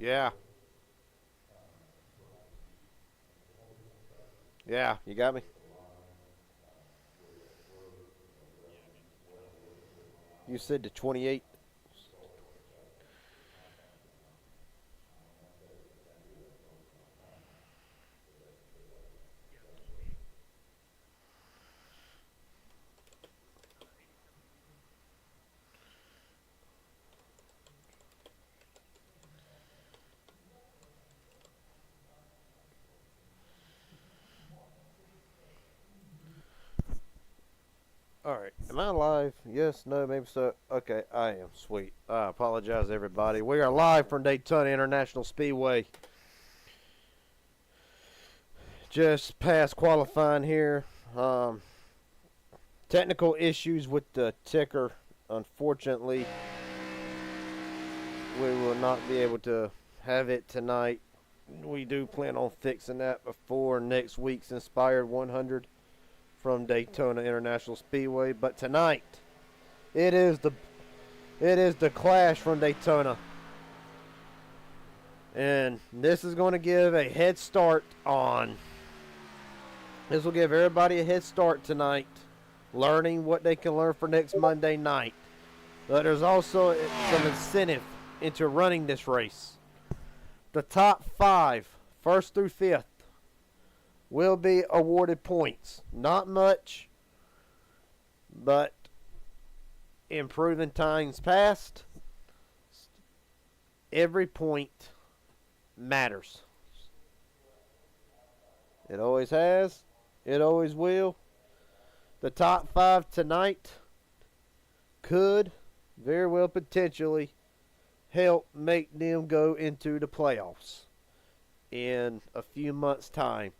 Yeah. Yeah, you got me. You said the 28. All right. Am I live? Yes, no, maybe so. Okay, I am. Sweet. I apologize, everybody. We are live from Daytona International Speedway. Just past qualifying here. Technical issues with the ticker. Unfortunately, we will not be able to have it tonight. We do plan on fixing that before next week's Inspired 100 from Daytona International Speedway. But tonight, it is the Clash from Daytona, and this is going to give a head start on. This will give everybody a head start tonight, learning what they can learn for next Monday night. But there's also some incentive into running this race. The top 5, first through 5th, will be awarded points. Not much, but improving times past, every point matters. It always has. It always will. The top 5 tonight could very well potentially help make them go into the playoffs in a few months' time.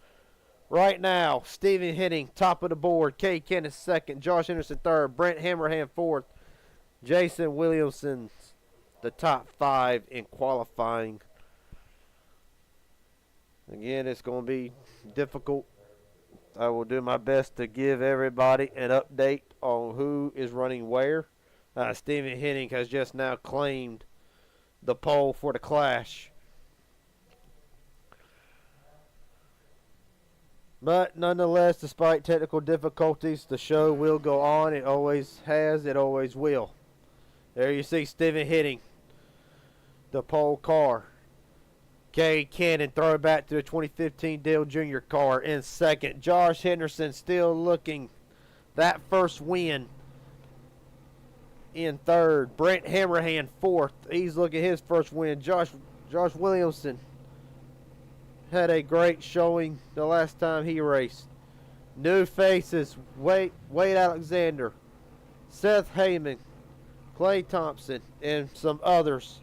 Right now, Stephen Henning, top of the board. Kay Kenneth, second. Josh Henderson, third. Brent Hammerhand, fourth. Jason Williamson, the top 5 in qualifying. Again, it's going to be difficult. I will do my best to give everybody an update on who is running where. Stephen Henning has just now claimed the pole for the Clash. But nonetheless, despite technical difficulties, the show will go on. It always has. It always will. There you see Stephen Henning, the pole car. Kay Cannon throw it back to the 2015 Dale Jr. car in second. Josh Henderson still looking that first win in third. Brent Hammerhand fourth. He's looking his first win. Josh Williamson had a great showing the last time he raced. New faces: Wade Alexander, Seth Heyman, Clay Thompson, and some others.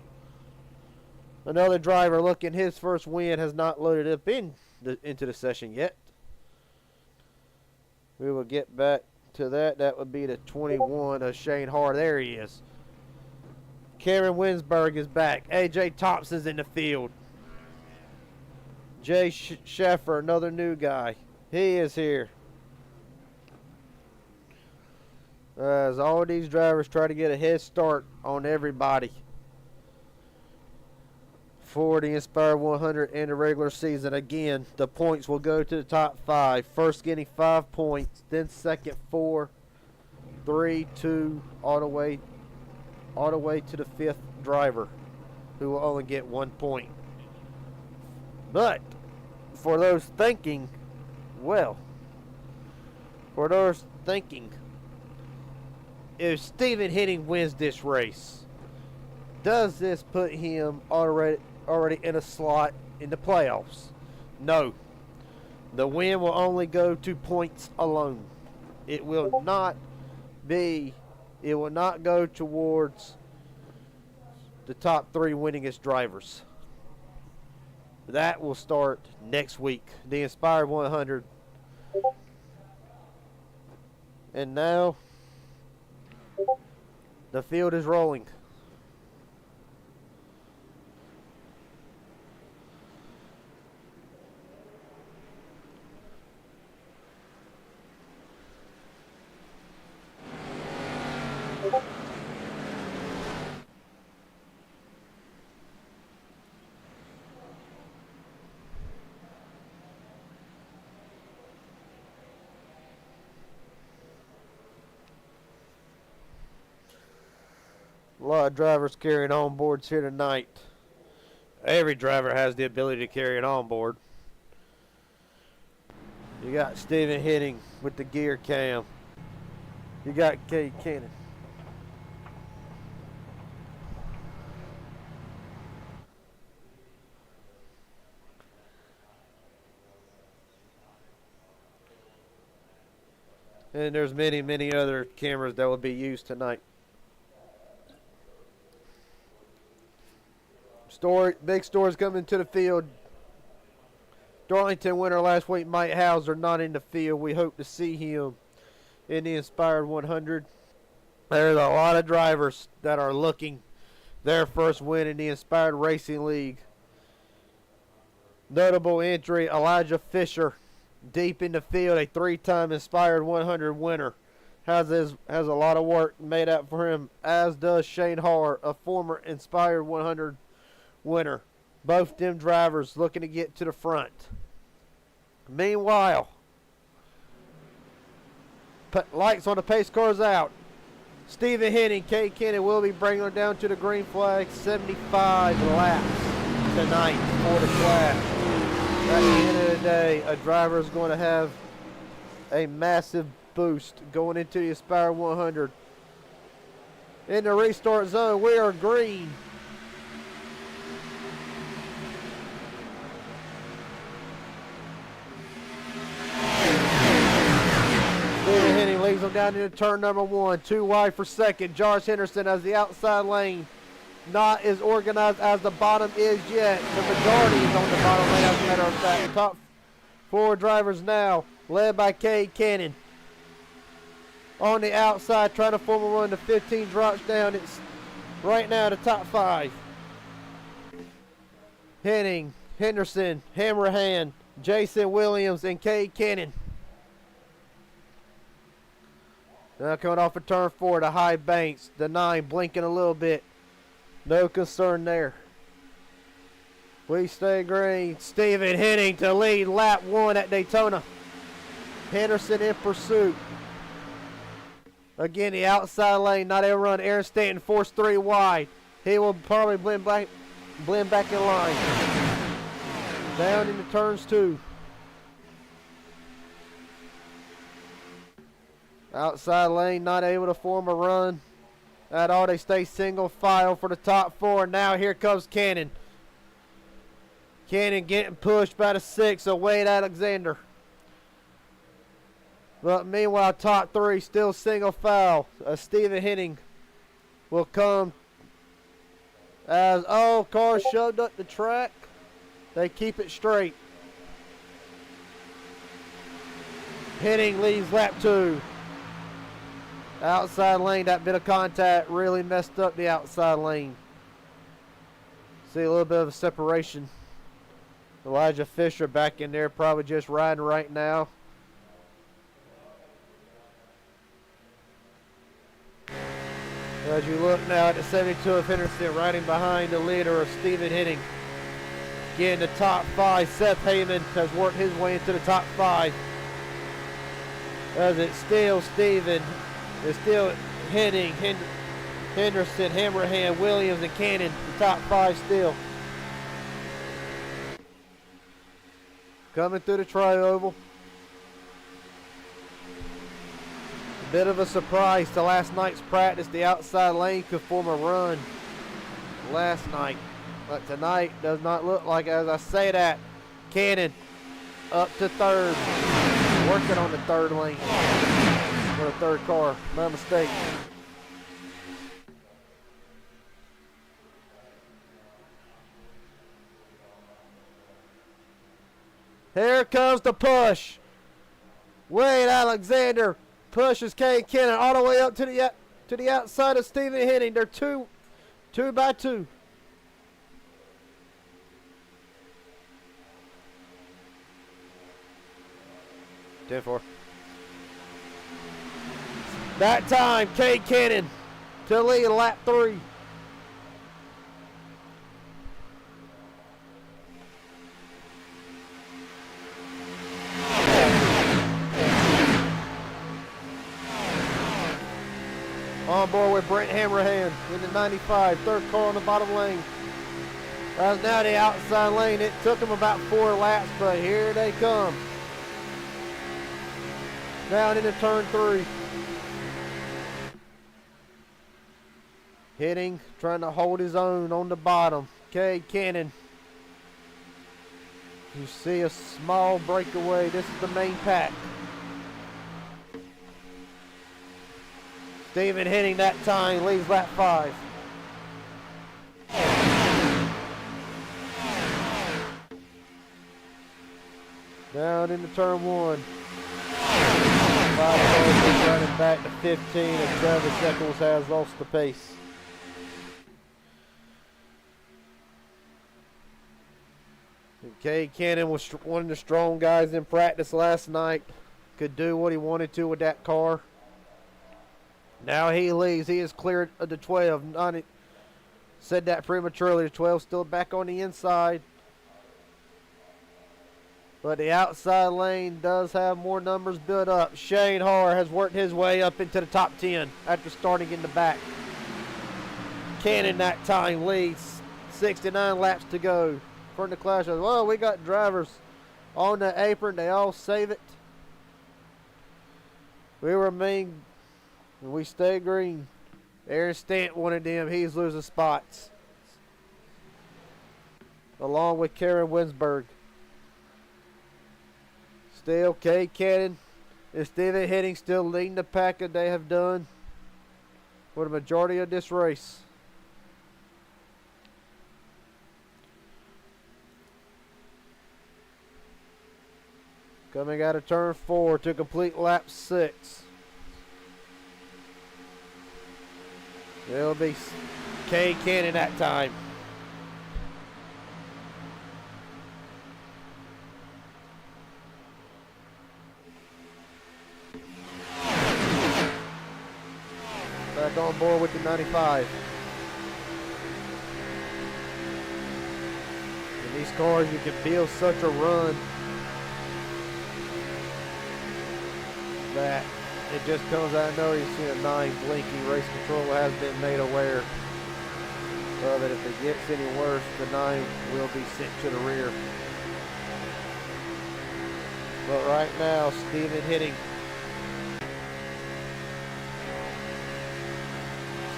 Another driver looking his first win has not loaded up into the session yet. We will get back to that. That would be the 21 of Shane Hart. There he is. Cameron Winsberg is back. AJ Thompson's in the field. Jay Sheffer, another new guy. He is here. As all these drivers try to get a head start on everybody for the Inspired 100 and the regular season. Again, the points will go to the top 5. First getting 5 points, then second 4, 3, 2, all the way to the 5th driver, who will only get 1 point. But for those thinking, if Stephen Henning wins this race, does this put him already in a slot in the playoffs? No. The win will only go to points alone. It will not go towards the top 3 winningest drivers. That will start next week. The Inspired 100. And now the field is rolling. A lot of drivers carrying onboards here tonight. Every driver has the ability to carry an onboard. You got Steven Hitting with the gear cam. You got Cade Cannon. And there's many, many other cameras that will be used tonight. Big stores coming to the field. Darlington winner last week, Mike Hauser, not in the field. We hope to see him in the Inspired 100. There's a lot of drivers that are looking their first win in the Inspired Racing League. Notable entry, Elijah Fisher, deep in the field, a 3-time Inspired 100 winner. Has a lot of work made out for him, as does Shane Hart, a former Inspired 100 winner. Both them drivers looking to get to the front. Meanwhile, lights on the pace cars out. Steven Henning, Cade Cannon will be bringing them down to the green flag. 75 laps tonight for the class. At the end of the day, a driver is going to have a massive boost going into the Inspire 100. In the restart zone, we are green. Steven Henning leads them down into turn number 1. Too wide for second. Josh Henderson has the outside lane. Not as organized as the bottom is yet. The majority is on the bottom lane, as a matter of fact. Top 4 drivers now, led by Cade Cannon. On the outside, trying to form a run. The 15 drops down. It's right now the top 5. Henning, Henderson, Hammerhand, Jason Williams, and Cade Cannon. Now coming off of turn 4, the high banks. The 9 blinking a little bit. No concern there. We stay green. Steven Henning to lead lap 1 at Daytona. Henderson in pursuit. Again, the outside lane, not able to run. Aaron Stanton forced 3 wide. He will probably blend back in line. Down into turns 2. Outside lane, not able to form a run at all. They stay single file for the top 4. Now here comes Cannon. Cannon getting pushed by the 6 of Wade Alexander. But meanwhile, top 3 still single file. Steven Henning will come as, cars shoved up the track. They keep it straight. Henning leaves lap 2. Outside lane, that bit of contact really messed up the outside lane. See a little bit of a separation. Elijah Fisher back in there, probably just riding right now. As you look now at the 72 of Henderson, riding behind the leader of Steven Henning. Getting the top 5. Seth Heyman has worked his way into the top 5. As it's still Steven. It's still Henning, Henderson, Hammerhand, Williams, and Cannon. The top 5 still. Coming through the tri-oval. A bit of a surprise to last night's practice. The outside lane could form a run last night. But tonight does not look like, as I say that, Cannon up to 3rd. Working on the 3rd lane. For the 3rd car. My mistake. Here comes the push. Wade Alexander pushes Cade Cannon all the way up to the outside of Steven Henning. They're two by 2. Ten-4. That time, Cade Cannon to lead lap 3. On board with Brent Hammerhand in the 95. Third car on the bottom lane. That's now the outside lane. It took them about 4 laps, but here they come. Down into turn 3. Hitting, trying to hold his own on the bottom. Cade Cannon. You see a small breakaway. This is the main pack. Steven Hitting that time leads lap 5. Down into turn 1. 5 cars running back to 15, and Travis Eccles has lost the pace. Cade Cannon was one of the strong guys in practice last night. Could do what he wanted to with that car. Now he leaves. He is cleared of the 12. Said that prematurely. The 12 still back on the inside. But the outside lane does have more numbers built up. Shane Harr has worked his way up into the top 10 after starting in the back. Cannon that time leads. 69 laps to go. For the clash, well, we got drivers on the apron. They all save it. We remain, and we stay green. Aaron Stant, one of them, he's losing spots. Along with Karen Winsberg. Still, Cade Cannon and Steven Hitting still leading the pack that they have done for the majority of this race. Coming out of turn 4 to complete lap 6. It'll be Cade Cannon that time. Back on board with the 95. In these cars, you can feel such a run that it just comes out of nowhere. You see a 9 blinking. Race control has been made aware of it. If it gets any worse, the 9 will be sent to the rear. But right now, Steven Hitting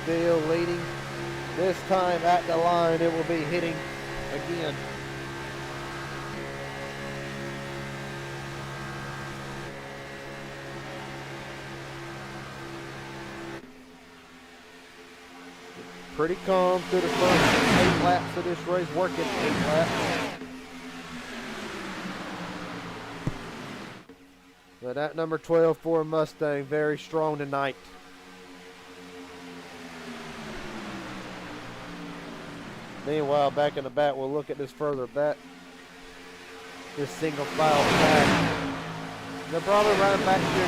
still leading. This time at the line, it will be Hitting again. Pretty calm through the first 8 laps of this race, working 8 laps. But that number 12 Ford Mustang, very strong tonight. Meanwhile, back in the back, we'll look at this further back. This single file pack. They're probably running back here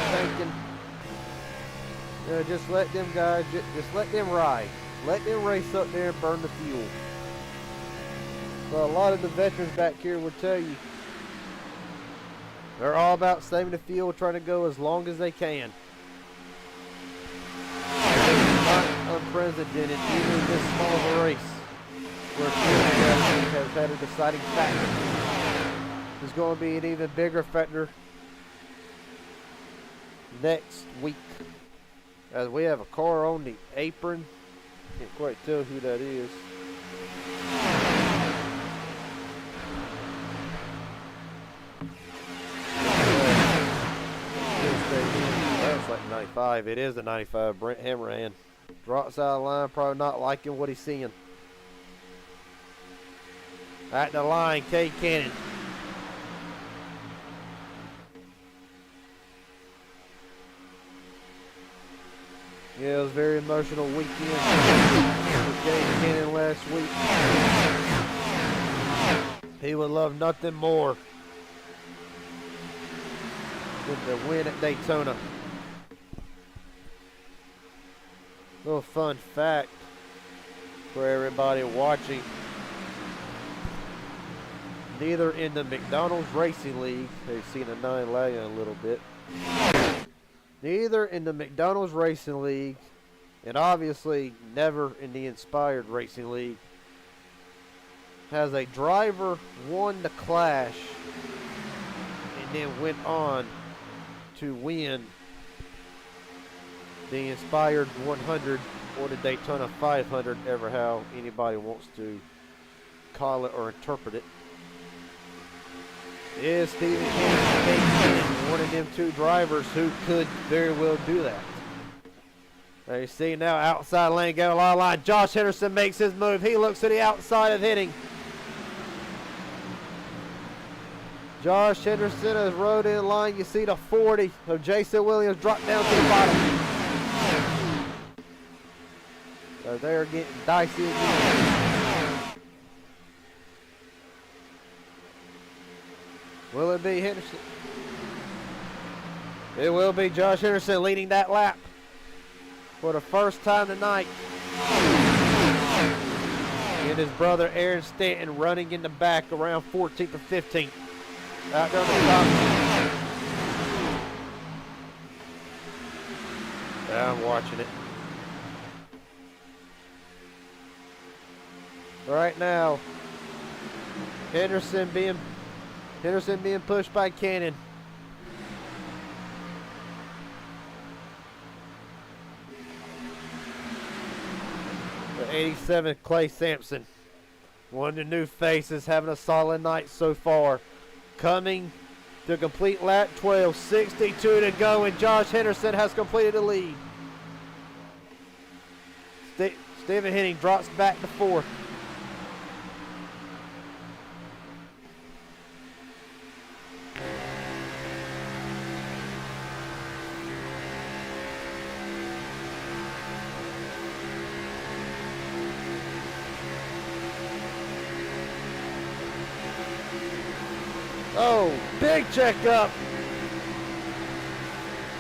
thinking, just let them guys, just let them ride. Let them race up there and burn the fuel. But a lot of the veterans back here will tell you they're all about saving the fuel, trying to go as long as they can. It's not unprecedented, even in this small of a race, where fuel has had a deciding factor. There's going to be an even bigger factor next week, as we have a car on the apron. Can't quite tell who that is. That's like 95. It is the 95. Brent Hammerhand drops out of line, probably not liking what he's seeing. At the line, Cade Cannon. Yeah, it was a very emotional weekend for Cade Cannon last week. He would love nothing more than to win at Daytona. Little fun fact for everybody watching. Neither in the McDonald's Racing League, they've seen a 9 lagging a little bit. Neither in the McDonald's Racing League and obviously never in the Inspired Racing League, has a driver won the Clash and then went on to win the Inspired 100 or the Daytona 500, ever how anybody wants to call it or interpret it, is Stephen Henderson, one of them two drivers who could very well do that. Now you see now outside lane going along the line. Josh Henderson makes his move. He looks to the outside of hitting. Josh Henderson has rode in line. You see the 40 of Jason Williams drop down to the bottom. So they're getting dicey again. Will it be Henderson? It will be Josh Henderson leading that lap for the first time tonight. And his brother Aaron Stanton running in the back around 14th or 15th. Out there on the top. Yeah, I'm watching it. Right now, Henderson being pushed by Cannon. The 87 Clay Sampson, one of the new faces, having a solid night so far. Coming to complete lap 12, 62 to go, and Josh Henderson has completed the lead. Stephen Henning drops back to fourth. Oh, big checkup.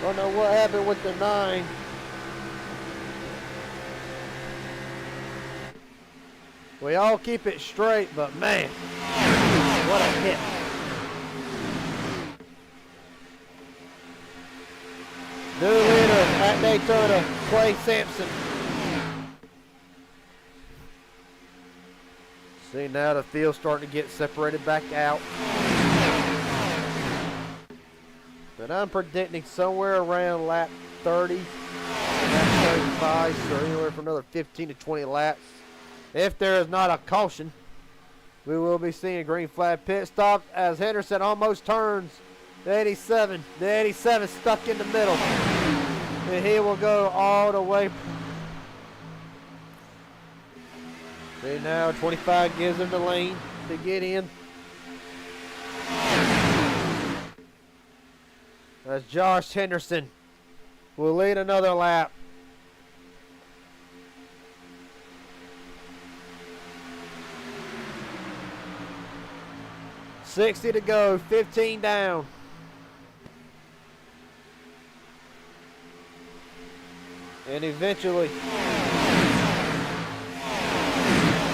Don't know what happened with the 9. We all keep it straight, but man, what a hit. New leader at Daytona, Clay Sampson. See now the field's starting to get separated back out. But I'm predicting somewhere around lap 30, lap 35, so anywhere from another 15 to 20 laps. If there is not a caution, we will be seeing a green flag pit stop as Henderson almost turns the 87. The 87 stuck in the middle. And he will go all the way. See now, 25 gives him the lane to get in. As Josh Henderson will lead another lap. $60 to go, 15 down. And eventually,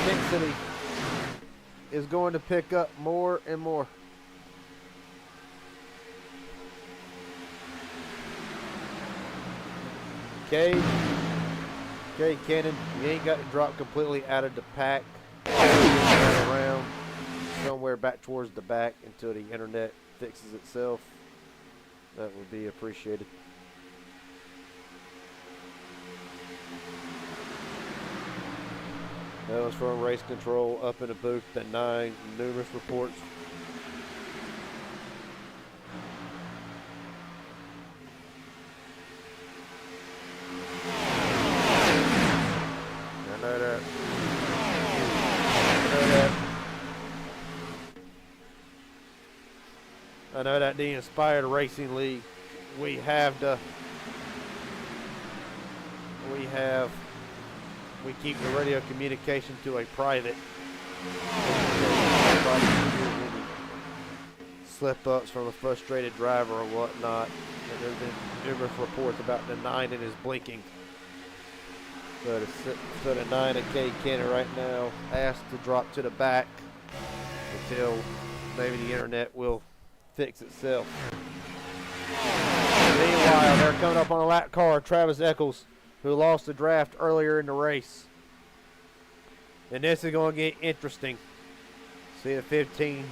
intensity is going to pick up more and more. Cade Cannon, you ain't got to drop completely out of the pack. Around somewhere back towards the back until the internet fixes itself. That would be appreciated. That was from Race Control up in the booth at 9. Numerous reports. I know that the Inspired Racing League, we keep the radio communication to a private. Slip-ups from a frustrated driver or whatnot. And there's been numerous reports about the 9 and his blinking. So the 9 of Cade Cannon right now asked to drop to the back until maybe the internet will fix itself. Meanwhile, they're coming up on a lap car. Travis Eccles who lost the draft earlier in the race. And this is going to get interesting. See the 15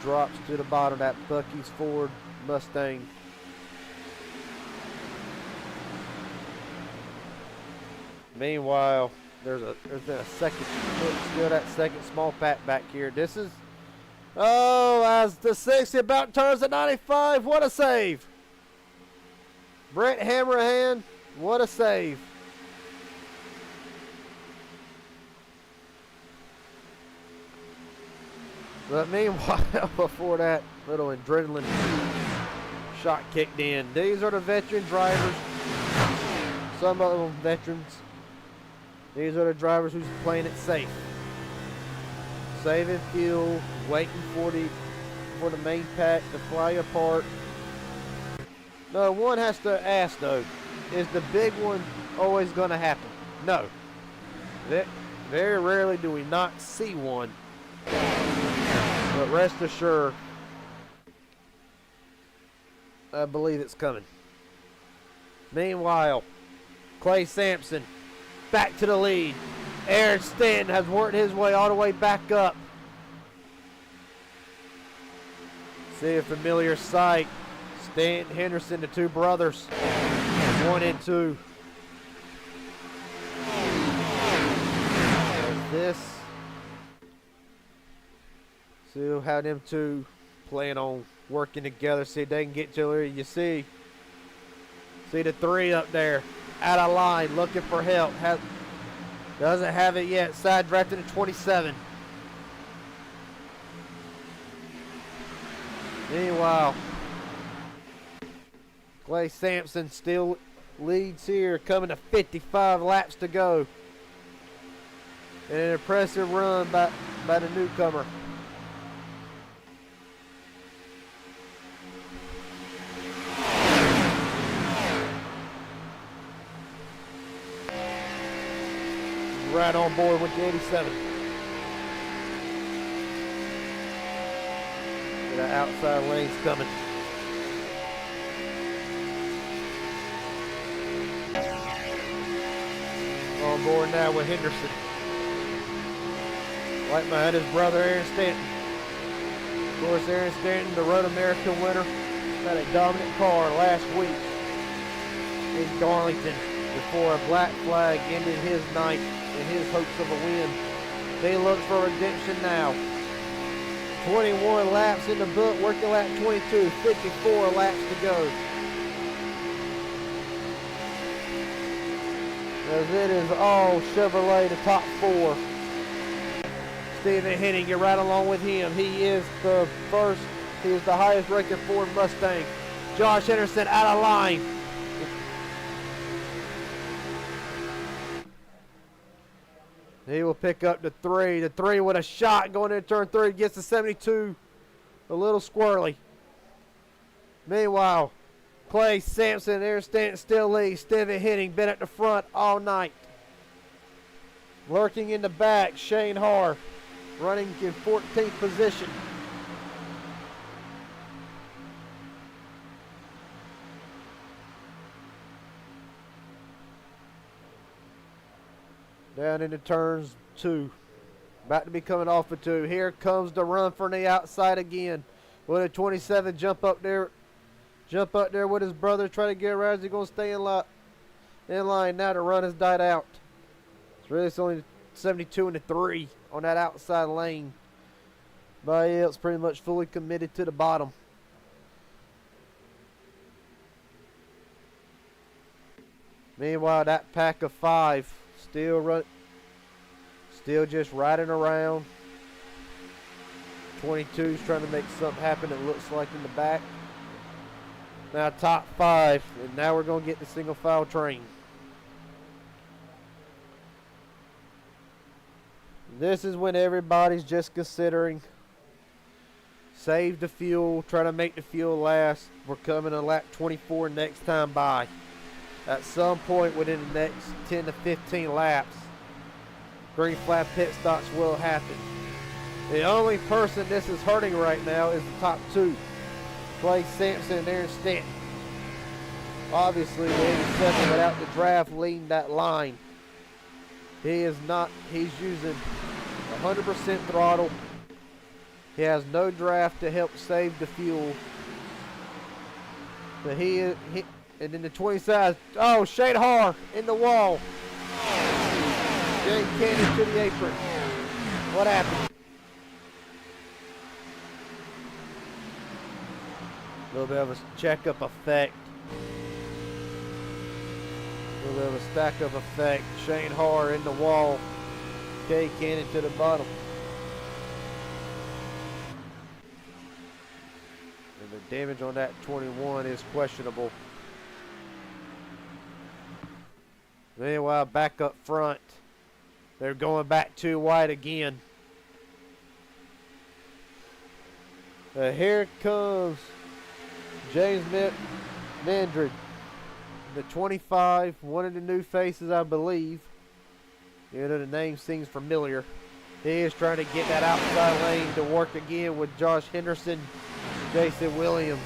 drops to the bottom. That Bucky's Ford Mustang. Meanwhile, there's been a second, still that second small pack back here. This is, as the 60 about turns the 95. What a save! Brett Hammerhand, what a save! But meanwhile, before that little adrenaline shot kicked in, these are the veteran drivers. Some of them veterans. These are the drivers who's playing it safe. Saving fuel, waiting for the main pack to fly apart. No, one has to ask though, is the big one always going to happen? No. Very rarely do we not see one. But rest assured, I believe it's coming. Meanwhile, Clay Sampson back to the lead. Aaron Stanton has worked his way all the way back up. See a familiar sight. Stanton, Henderson, the two brothers. 1 and 2. There's this. See how them two plan on working together. See if they can get to where you see the 3 up there. Out of line, looking for help. Doesn't have it yet. Side drafted to 27. Meanwhile, Clay Sampson still leads here, coming to 55 laps to go. And an impressive run by the newcomer. Right on board with the 87. The outside lane's coming. On board now with Henderson. Right behind his brother Aaron Stanton. Of course, Aaron Stanton, the Road America winner, had a dominant car last week in Darlington before a black flag ended his night and his hopes of a win. They look for redemption now. 21 laps in the book, working lap 22, 54 laps to go. As it is all Chevrolet, the top 4. Stephen Henning, you're right along with him. He is the highest ranking Ford Mustang. Josh Henderson out of line. He will pick up the 3. The 3 with a shot going into turn 3. Gets the 72. A little squirrely. Meanwhile, Clay Sampson and Aaron Stanton still lead. Stephen Henning been at the front all night. Lurking in the back, Shane Harr running in 14th position. Down into turns 2. About to be coming off of 2. Here comes the run from the outside again. With a 27 jump up there with his brother. Try to get around. Is he going to stay in line now? The run has died out. It's only 72 and a 3 on that outside lane. Everybody else pretty much fully committed to the bottom. Meanwhile, that pack of 5 still just riding around. 22's trying to make something happen, it looks like, in the back. Now top 5, and now we're going to get the single file train. This is when everybody's just considering save the fuel, try to make the fuel last. We're coming to lap 24 next time by. At some point within the next 10 to 15 laps, green flag pit stops will happen. The only person this is hurting right now is the top 2, Clay Sampson and Aaron Stanton. Obviously, the 87 without the draft leading that line. He is not, he's using 100% throttle. He has no draft to help save the fuel. But and then the 20 size, oh, Shane Har in the wall. Jay Cannon to the apron. What happened? A little bit of a checkup effect. A little bit of a stack-up effect. Shane Har in the wall. Jay Cannon to the bottom. And the damage on that 21 is questionable. Meanwhile, back up front, they're going back too wide again. Here comes James Mandred, the 25, one of the new faces, I believe. You know, the name seems familiar. He is trying to get that outside lane to work again with Josh Henderson, Jason Williams.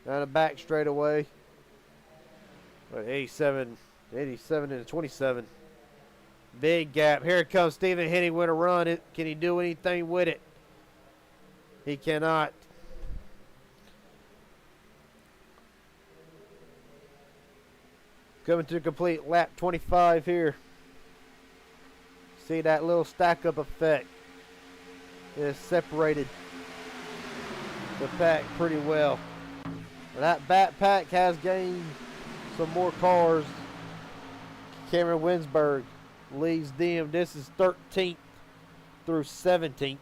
Down the back straightaway. 87 and 27. Big gap. Here comes Stephen Henning with a run. Can he do anything with it? He cannot. Coming to complete lap 25 here. See that little stack up effect. It has separated the pack pretty well. That backpack has gained some more cars. Cameron Winsberg leads them. This is 13th through 17th.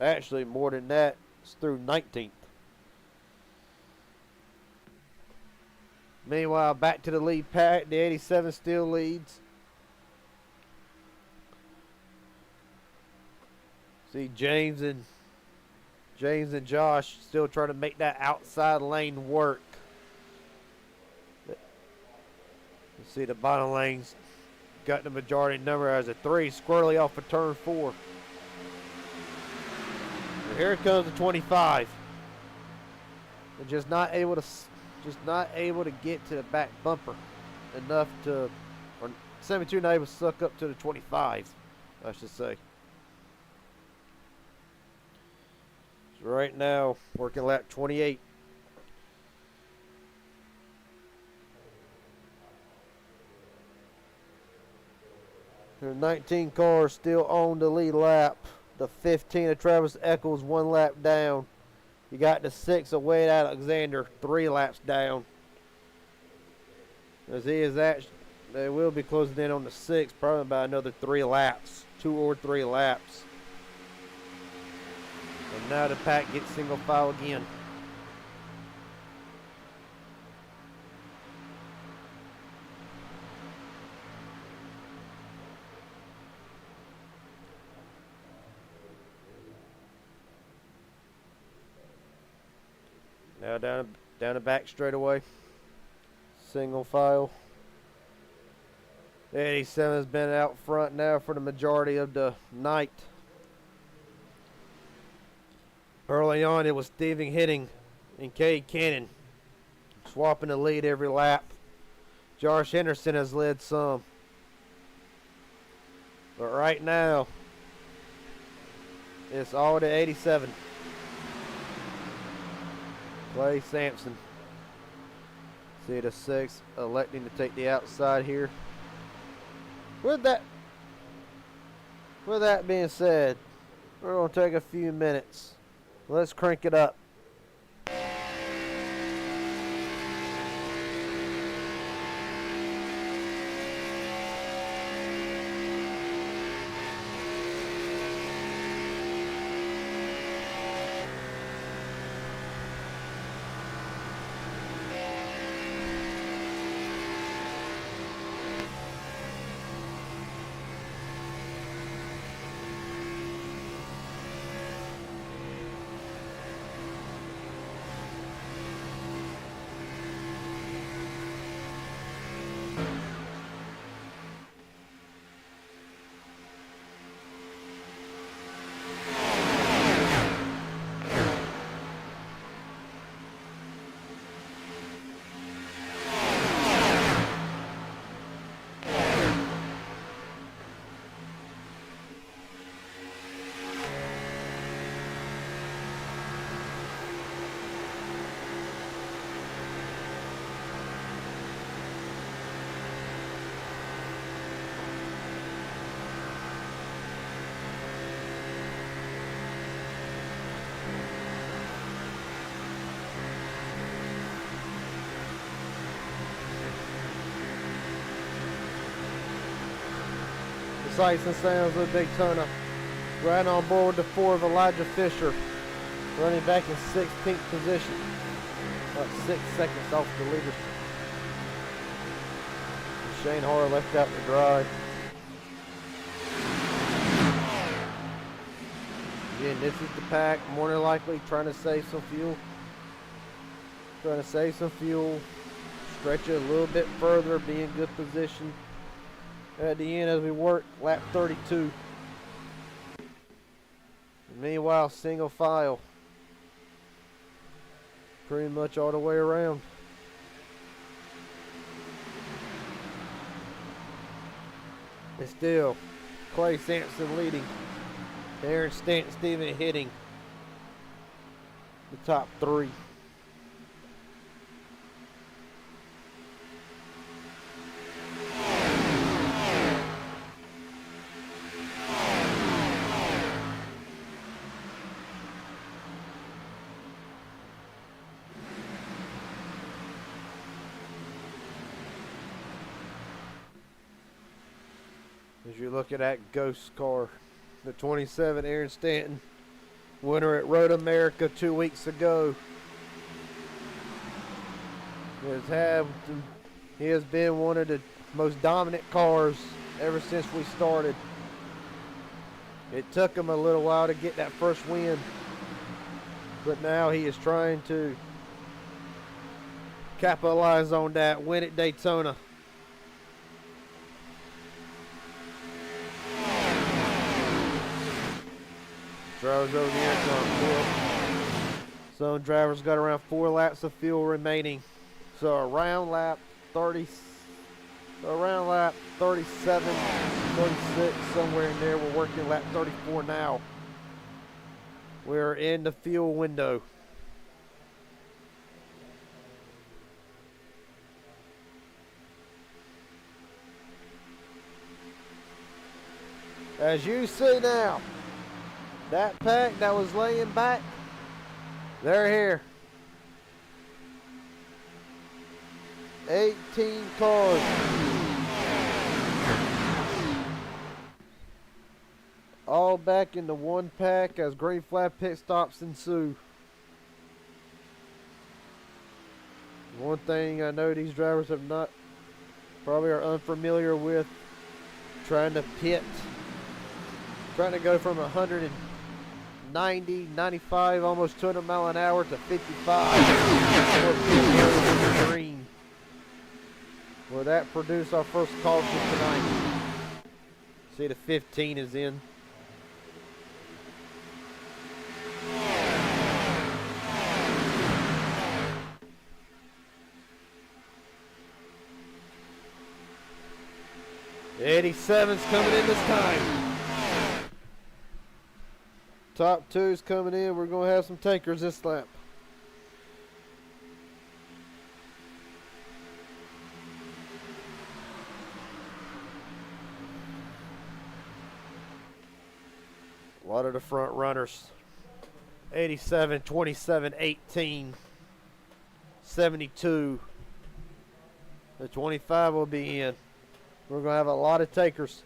Actually, more than that. It's through 19th. Meanwhile, back to the lead pack. The 87 still leads. See James and Josh still trying to make that outside lane work. You see the bottom lane's got the majority number as a 3, squarely off of turn 4. And here comes the 25. They're just not able to get to the back bumper enough to, or 72 not able to suck up to the 25, I should say. So right now, working lap 28. There are 19 cars still on the lead lap. The 15 of Travis Eccles 1 lap down. You got the 6 of Wade Alexander 3 laps down. As he is actually, they will be closing in on the 6 probably by another 3 laps, 2 or 3 laps. And now the pack gets single file again. Now down the back straightaway. Single file. The 87 has been out front now for the majority of the night. Early on, it was Stephen Henning and Cade Cannon swapping the lead every lap. Josh Henderson has led some. But right now, it's all to 87. Clay Sampson. See the 6 electing to take the outside here. With that being said, we're going to take a few minutes. Let's crank it up. sights and sounds of Daytona. Riding on board the 4 of Elijah Fisher, running back in 16th position, about 6 seconds off the leader. Shane Hoare left out to dry. Again, this is the pack, more than likely trying to save some fuel. Stretch it a little bit further, be in good position at the end as we work lap 32. Meanwhile, single file, pretty much all the way around. And still, Clay Sampson leading. Aaron Stanton, Stephen hitting the top 3. As you look at that ghost car, the 27 Aaron Stanton, winner at Road America 2 weeks ago. He has been one of the most dominant cars ever since we started. It took him a little while to get that first win, but now he is trying to capitalize on that win at Daytona. Drivers over the intercom. Some drivers got around 4 laps of fuel remaining. So around lap 37, 36, somewhere in there. We're working lap 34 now. We're in the fuel window. As you see now, that pack that was laying back, they're here. 18 cars. All back into one pack as green flag pit stops ensue. One thing I know these drivers have not, probably are unfamiliar with, trying to pit, trying to go from 190, 95, almost 200 mile an hour to 55. Green. Will that produce our first caution tonight? See, the 15 is in. The 87's coming in this time. Top 2's coming in. We're going to have some takers this lap. A lot of the front runners. 87, 27, 18, 72. The 25 will be in. We're going to have a lot of takers.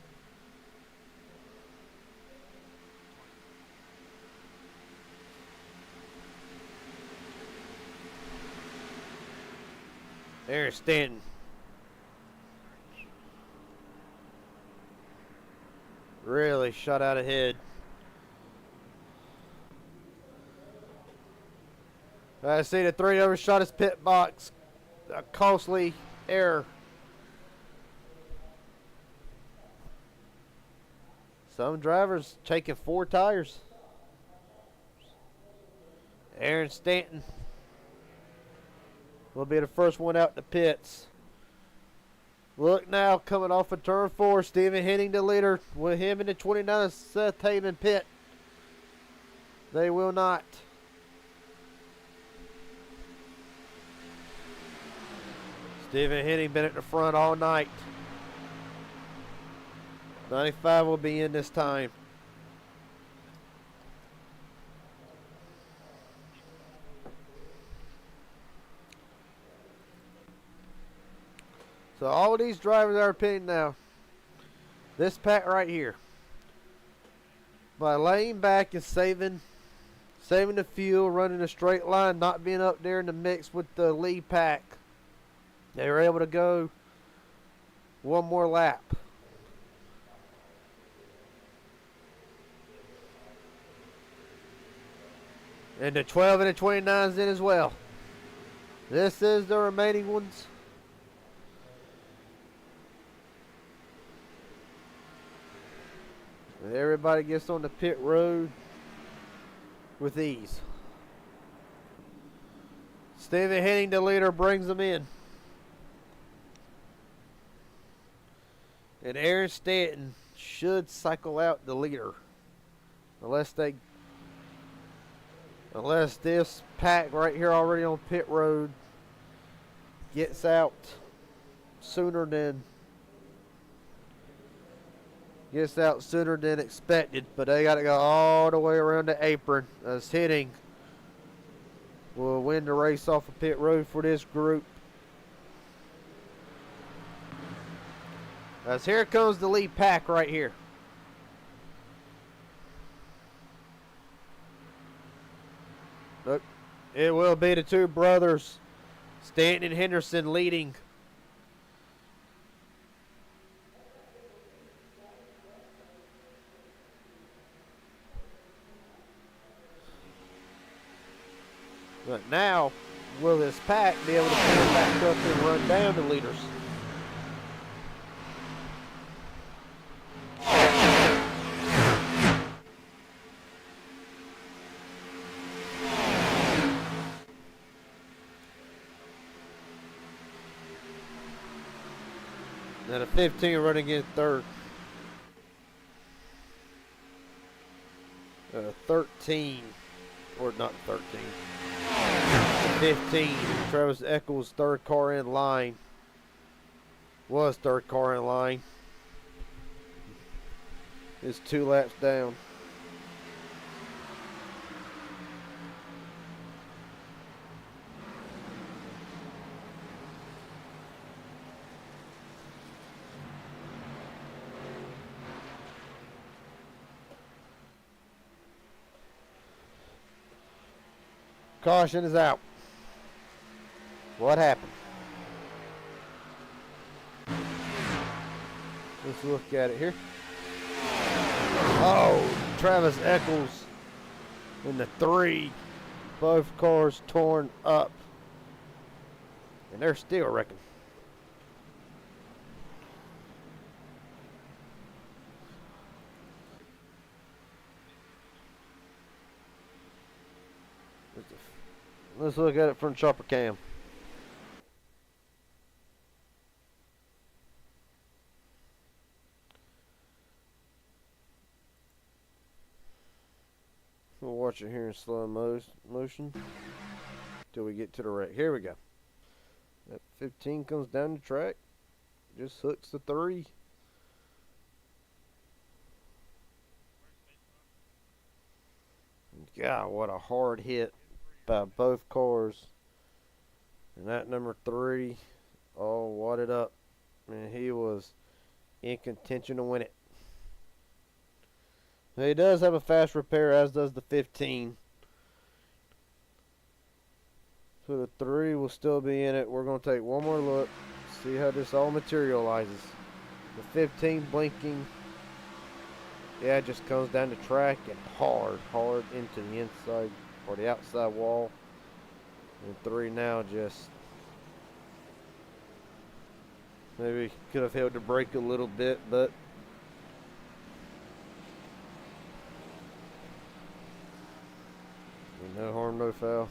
Aaron Stanton. Really shot out ahead. I see the 3 overshot his pit box. A costly error. Some drivers taking 4 tires. Aaron Stanton will be the first one out the pits. Look now, coming off of turn 4, Stephen Henning the leader. With him in the 29, Seth Haven pit. They will not. Stephen Henning been at the front all night. 95 will be in this time. So all these drivers are pitting now. This pack right here, by laying back and saving the fuel, running a straight line, not being up there in the mix with the lead pack, they were able to go one more lap. And the 12 and the 29's in as well. This is the remaining ones. And everybody gets on the pit road with ease. Stephen Henning, the leader, brings them in. And Aaron Stanton should cycle out the leader. Unless this pack right here already on pit road gets out sooner than expected. But they got to go all the way around the apron, as Henning will win the race off of pit road for this group. As here comes the lead pack right here. Look, it will be the two brothers, Stanton and Henderson, leading. But now, will this pack be able to pull back up and run down the leaders? Now the 15 running in third. 13, or not 13. 15, Travis Eccles, third car in line. Was third car in line. Is 2 laps down. Caution is out. What happened? Let's look at it here. Oh, Travis Eccles in the 3. Both cars torn up. And they're still wrecking. Let's look at it from chopper cam. We'll watch it here in slow motion till we get to the wreck. Here we go. That 15 comes down the track, just hooks the 3. God, what a hard hit by both cars. And that number 3 all wadded up. And he was in contention to win it. Now he does have a fast repair, as does the 15. So the 3 will still be in it. We're going to take one more look, see how this all materializes. The 15 blinking. Yeah, it just comes down the track and hard into the inside or the outside wall. And 3 now just maybe could have held the brake a little bit, but no harm, no foul.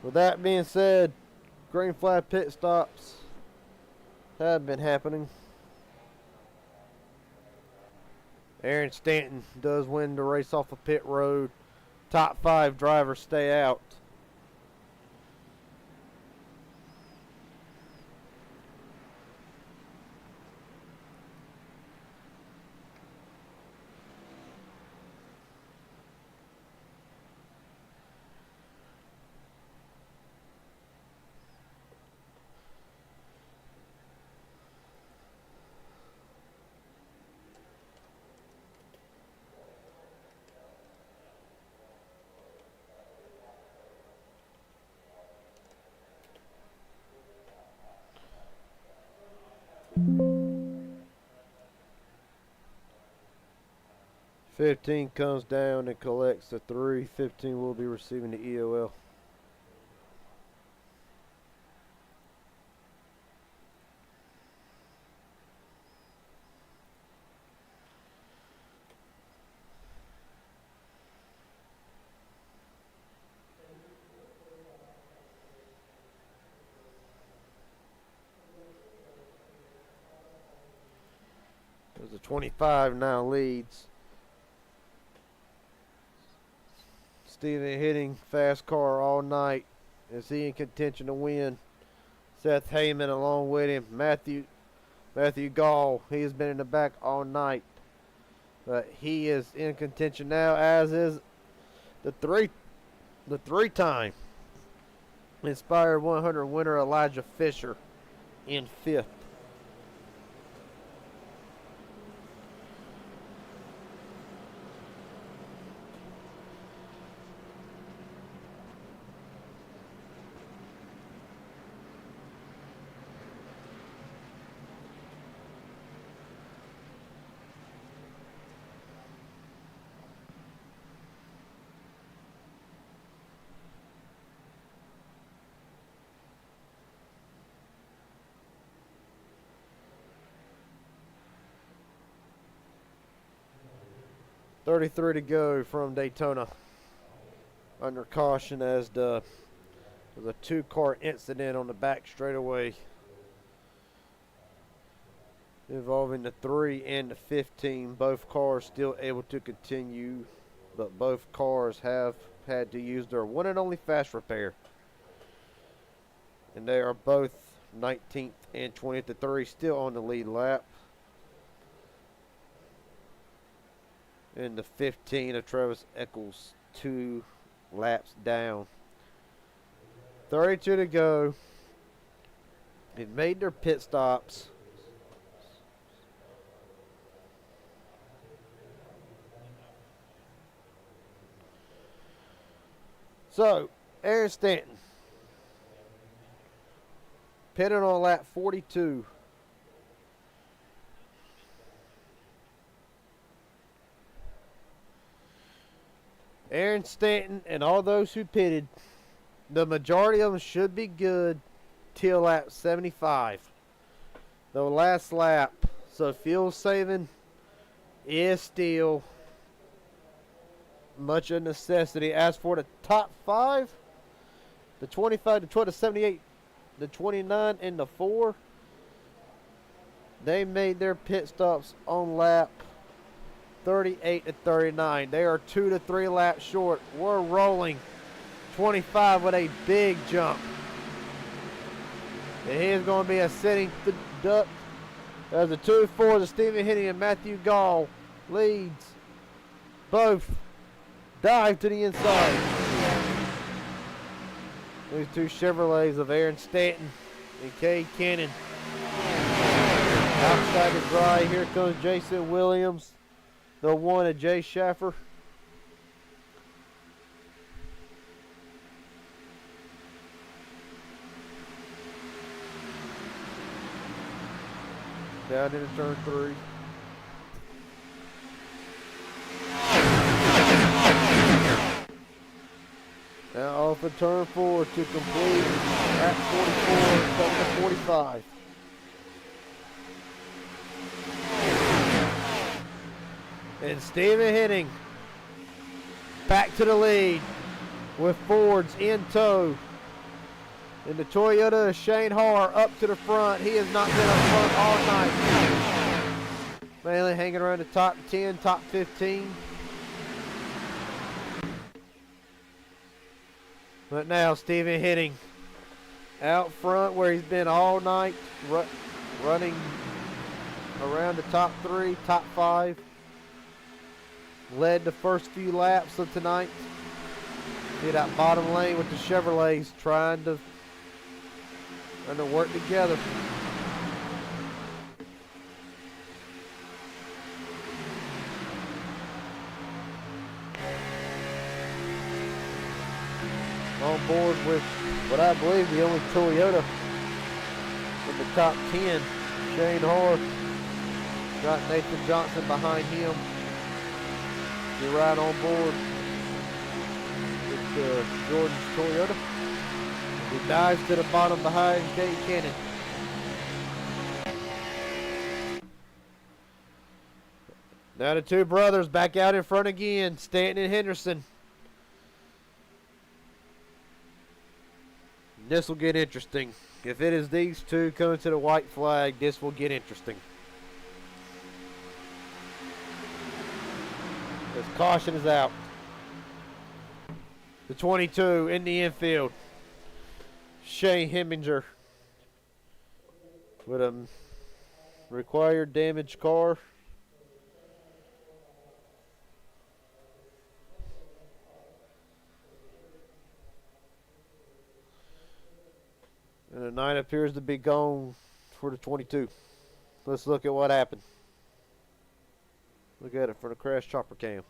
With that being said, green flag pit stops have been happening. Aaron Stanton does win the race off of pit road. Top 5 drivers stay out. 15 comes down and collects the 3. 15 will be receiving the EOL. There's a 25 now leads. Steven hitting fast car all night. Is he in contention to win? Seth Heyman along with him. Matthew Gall, he has been in the back all night. But he is in contention now, as is the three-time Inspired 100 winner Elijah Fisher in 5th. .33 to go from Daytona. Under caution as there's a 2-car incident on the back straightaway involving the 3 and the 15. Both cars still able to continue, but both cars have had to use their one and only fast repair. And they are both 19th and 20th. The 3 still on the lead lap. And the 15 of Travis Eccles 2 laps down. 32 to go. They've made their pit stops. So, Aaron Stanton pitted on lap 42. Aaron Stanton and all those who pitted, the majority of them should be good till lap 75. The last lap. So fuel saving is still much a necessity. As for the top 5, the 25, the 12, the 78, the 29, and the 4, they made their pit stops on lap 38 to 39. They are 2 to 3 laps short. We're rolling. 25 with a big jump. And here's going to be a sitting duck. There's a 2-4. The Stephen Hitting and Matthew Gall leads. Both dive to the inside. These 2 Chevrolets of Aaron Stanton and Cade Cannon. Outside the dry. Here comes Jason Williams. The 1 of Jay Schaffer. Down into turn 3. Now off of turn 4 to complete at 44, coming to 45. And Steven Hitting back to the lead with Fords in tow. And the Toyota of Shane Harr up to the front. He has not been up front all night. Mainly hanging around the top 10, top 15. But now Steven Hitting out front where he's been all night, running around the top 3, top 5. Led the first few laps of tonight. See that bottom lane with the Chevrolets trying to work together. On board with what I believe the only Toyota in the top 10. Shane Harr got Nathan Johnson behind him. You're right on board with Jordan's Toyota. He dives to the bottom behind Jay Cannon. Now the two brothers back out in front again, Stanton and Henderson. This will get interesting. If it is these two coming to the white flag, this will get interesting. As caution is out. The 22 in the infield. Shane Heminger with a required damage car. And the 9 appears to be gone for the 22. Let's look at what happened. Look at it for the crash chopper cam.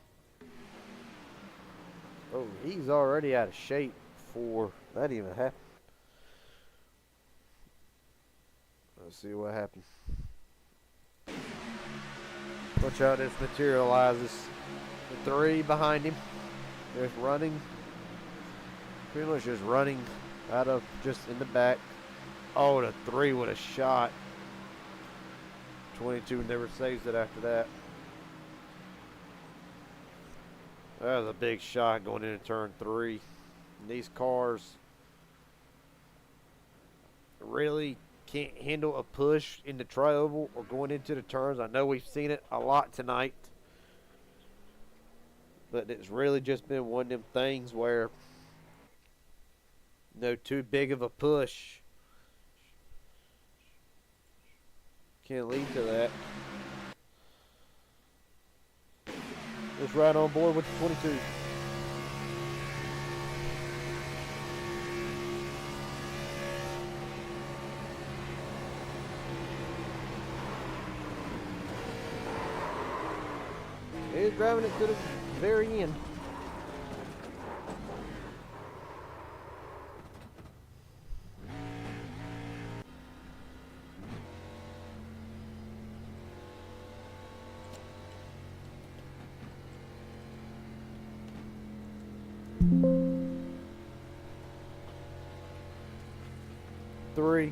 Oh, he's already out of shape before that even happened. Let's see what happened. Watch how this materializes. The 3 behind him. Just running. Pretty much just running out of just in the back. Oh, the 3 with a shot. 22 never saves it after that. That was a big shot going into turn 3. And these cars really can't handle a push in the tri-oval or going into the turns. I know we've seen it a lot tonight. But it's really just been one of them things where no too big of a push can lead to that. Just right on board with the 22. He's driving it to the very end.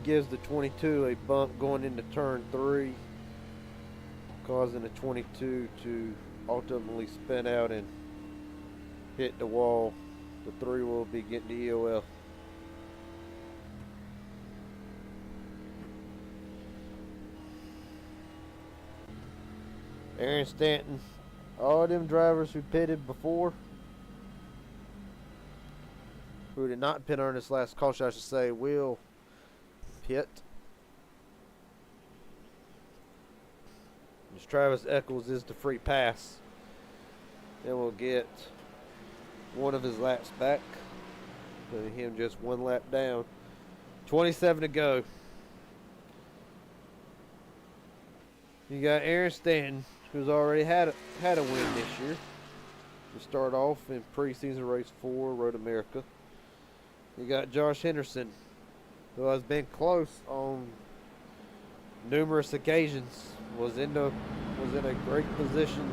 Gives the 22 a bump going into turn 3, causing the 22 to ultimately spin out and hit the wall. The 3 will be getting the EOL. Aaron Stanton, all them drivers who pitted before, who did not pit on this last caution, I should say, will pit. As Travis Eccles is the free pass. Then we'll get one of his laps back. Putting him just one lap down. 27 to go. You got Aaron Stanton, who's already had a win this year. To start off in preseason race 4, Road America. You got Josh Henderson, who has been close on numerous occasions, was in a great position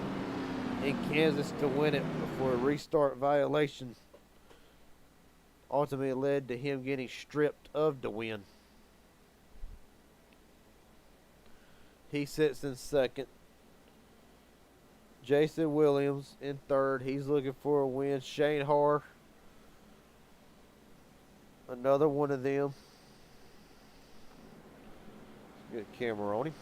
in Kansas to win it before a restart violation ultimately led to him getting stripped of the win. He sits in second. Jason Williams in third. He's looking for a win. Shane Harr, another one of them. Good camera on him.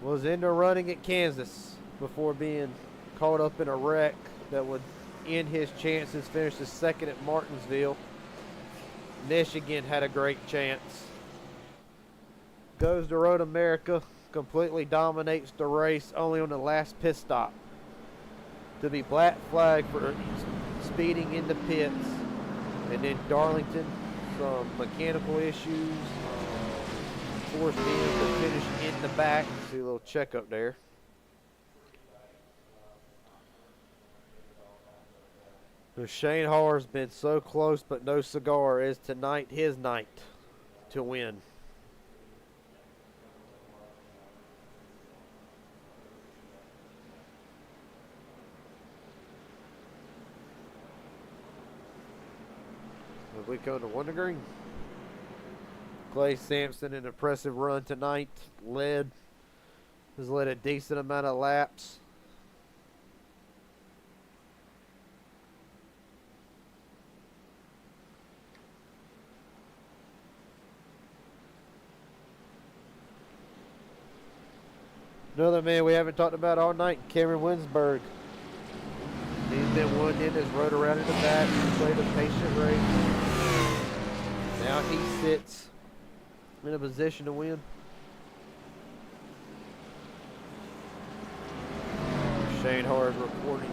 Was in the running at Kansas before being caught up in a wreck that would end his chances. Finished his second at Martinsville. Michigan had a great chance. Goes to Road America. Completely dominates the race only on the last pit stop. To be black flagged for speeding in the pits. And then Darlington, some mechanical issues. Forced him to finish in the back. See a little checkup there. Shane Harr's been so close but no cigar. Is tonight his night to win? We go to Wintergreen. Clay Sampson, an impressive run tonight. Has led a decent amount of laps. Another man we haven't talked about all night, Cameron Winsberg. He's been one in, has rode around in the back, played a patient race. Now he sits in a position to win. Shane Hard reporting.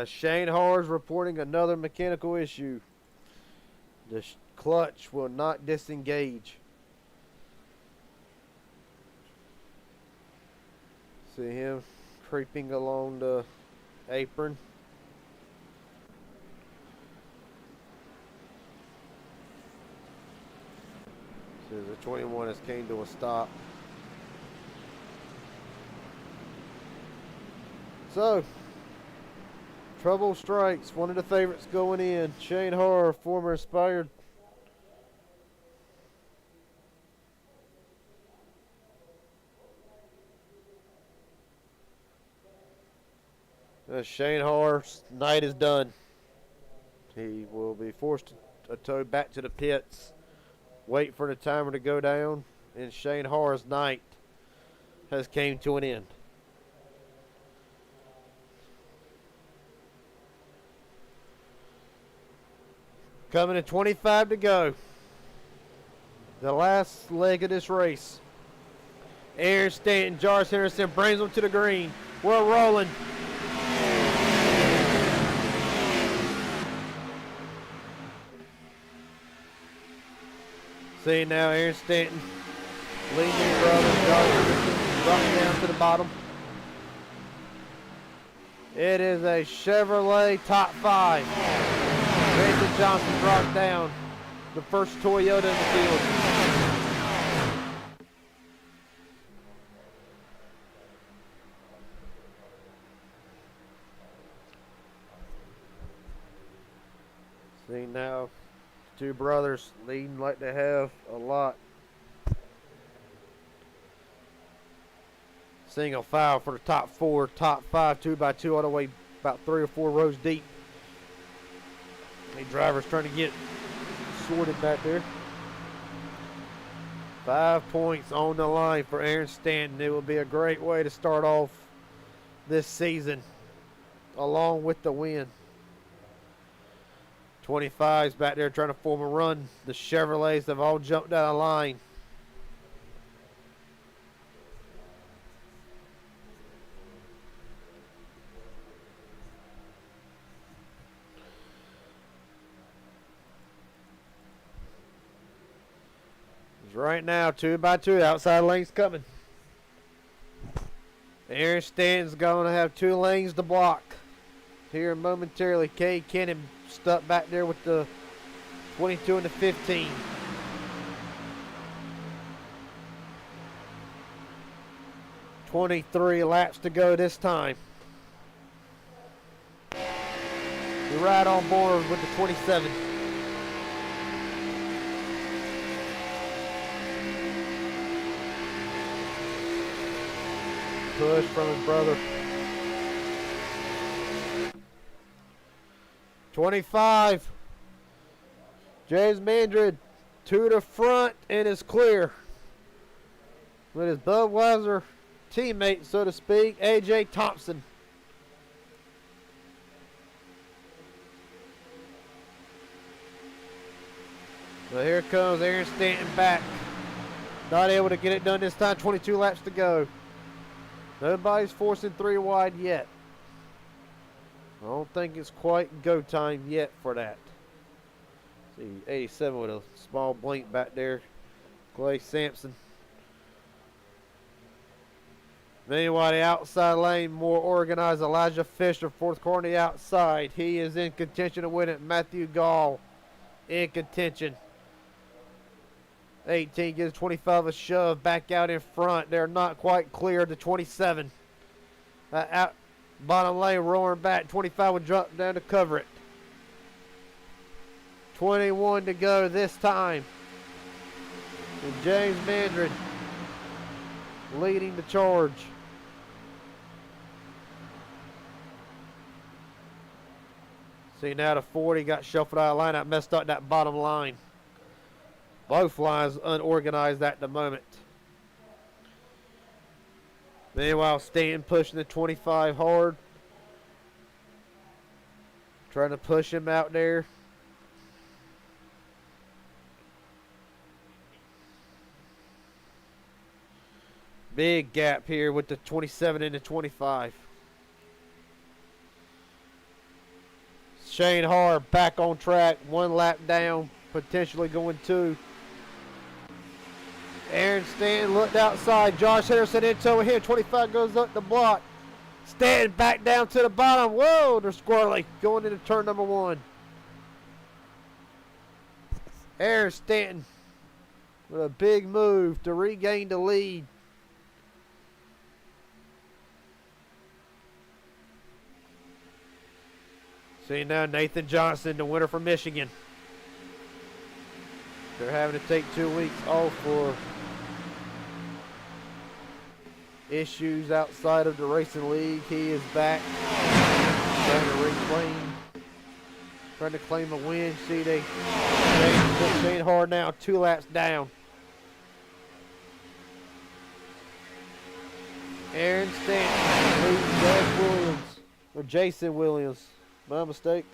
Shane Hars reporting another mechanical issue. The clutch will not disengage. See him creeping along the apron. So the 21 has came to a stop. So, trouble strikes. One of the favorites going in. Shane Harr, former inspired. Shane Harr's night is done. He will be forced to tow back to the pits. Wait for the timer to go down. And Shane Harr's night has came to an end. Coming at 25 to go. The last leg of this race. Aaron Stanton, Jarvis Henderson brings them to the green. We're rolling. See now Aaron Stanton leading his brother, Jarvis Henderson, dropping down to the bottom. It is a Chevrolet top 5. Jason Johnson dropped down, the first Toyota in the field. See now, two brothers leading like they have a lot. Single file for the top 4, top 5, 2x2 all the way about 3 or 4 rows deep. The driver's trying to get sorted back there. 5 points on the line for Aaron Stanton. It will be a great way to start off this season, along with the win. 25's back there trying to form a run. The Chevrolets have all jumped out of line. Right now, 2x2, outside lanes coming. Aaron Stanton's going to have 2 lanes to block here momentarily. Cade Cannon stuck back there with the 22 and the 15. "23 laps to go this time. You're right on board with the 27. Push from his brother. 25. James Mandred to the front and is clear with his Budweiser teammate, so to speak, A.J. Thompson. So here comes Aaron Stanton back. Not able to get it done this time. 22 laps to go. Nobody's forcing 3 wide yet. I don't think it's quite go time yet for that. See, 87 with a small blink back there. Clay Sampson. Meanwhile, the outside lane, more organized. Elijah Fisher, 4th car on the outside. He is in contention to win it. Matthew Gall in contention. 18 gives 25 a shove back out in front. They're not quite clear to 27. Out bottom lane roaring back. 25 will drop down to cover it. 21 to go this time. And James Mandron leading the charge. See now to 40, got shuffled out of line. Messed up that bottom line. Both lines unorganized at the moment. Meanwhile, Stanton pushing the 25 hard. Trying to push him out there. Big gap here with the 27 and the 25. Shane Hard back on track. 1 lap down. Potentially going 2. Aaron Stanton looked outside. Josh Henderson into over here. 25 goes up the block. Stanton back down to the bottom. Whoa, they're squirrely. Going into turn number 1. Aaron Stanton with a big move to regain the lead. See now Nathan Johnson, the winner from Michigan. They're having to take 2 weeks off for issues outside of the racing league. He is back, trying to claim a win. See, they put Shane Hard now 2 laps down. Aaron Stanton leads Doug Williams, or Jason Williams. My mistake.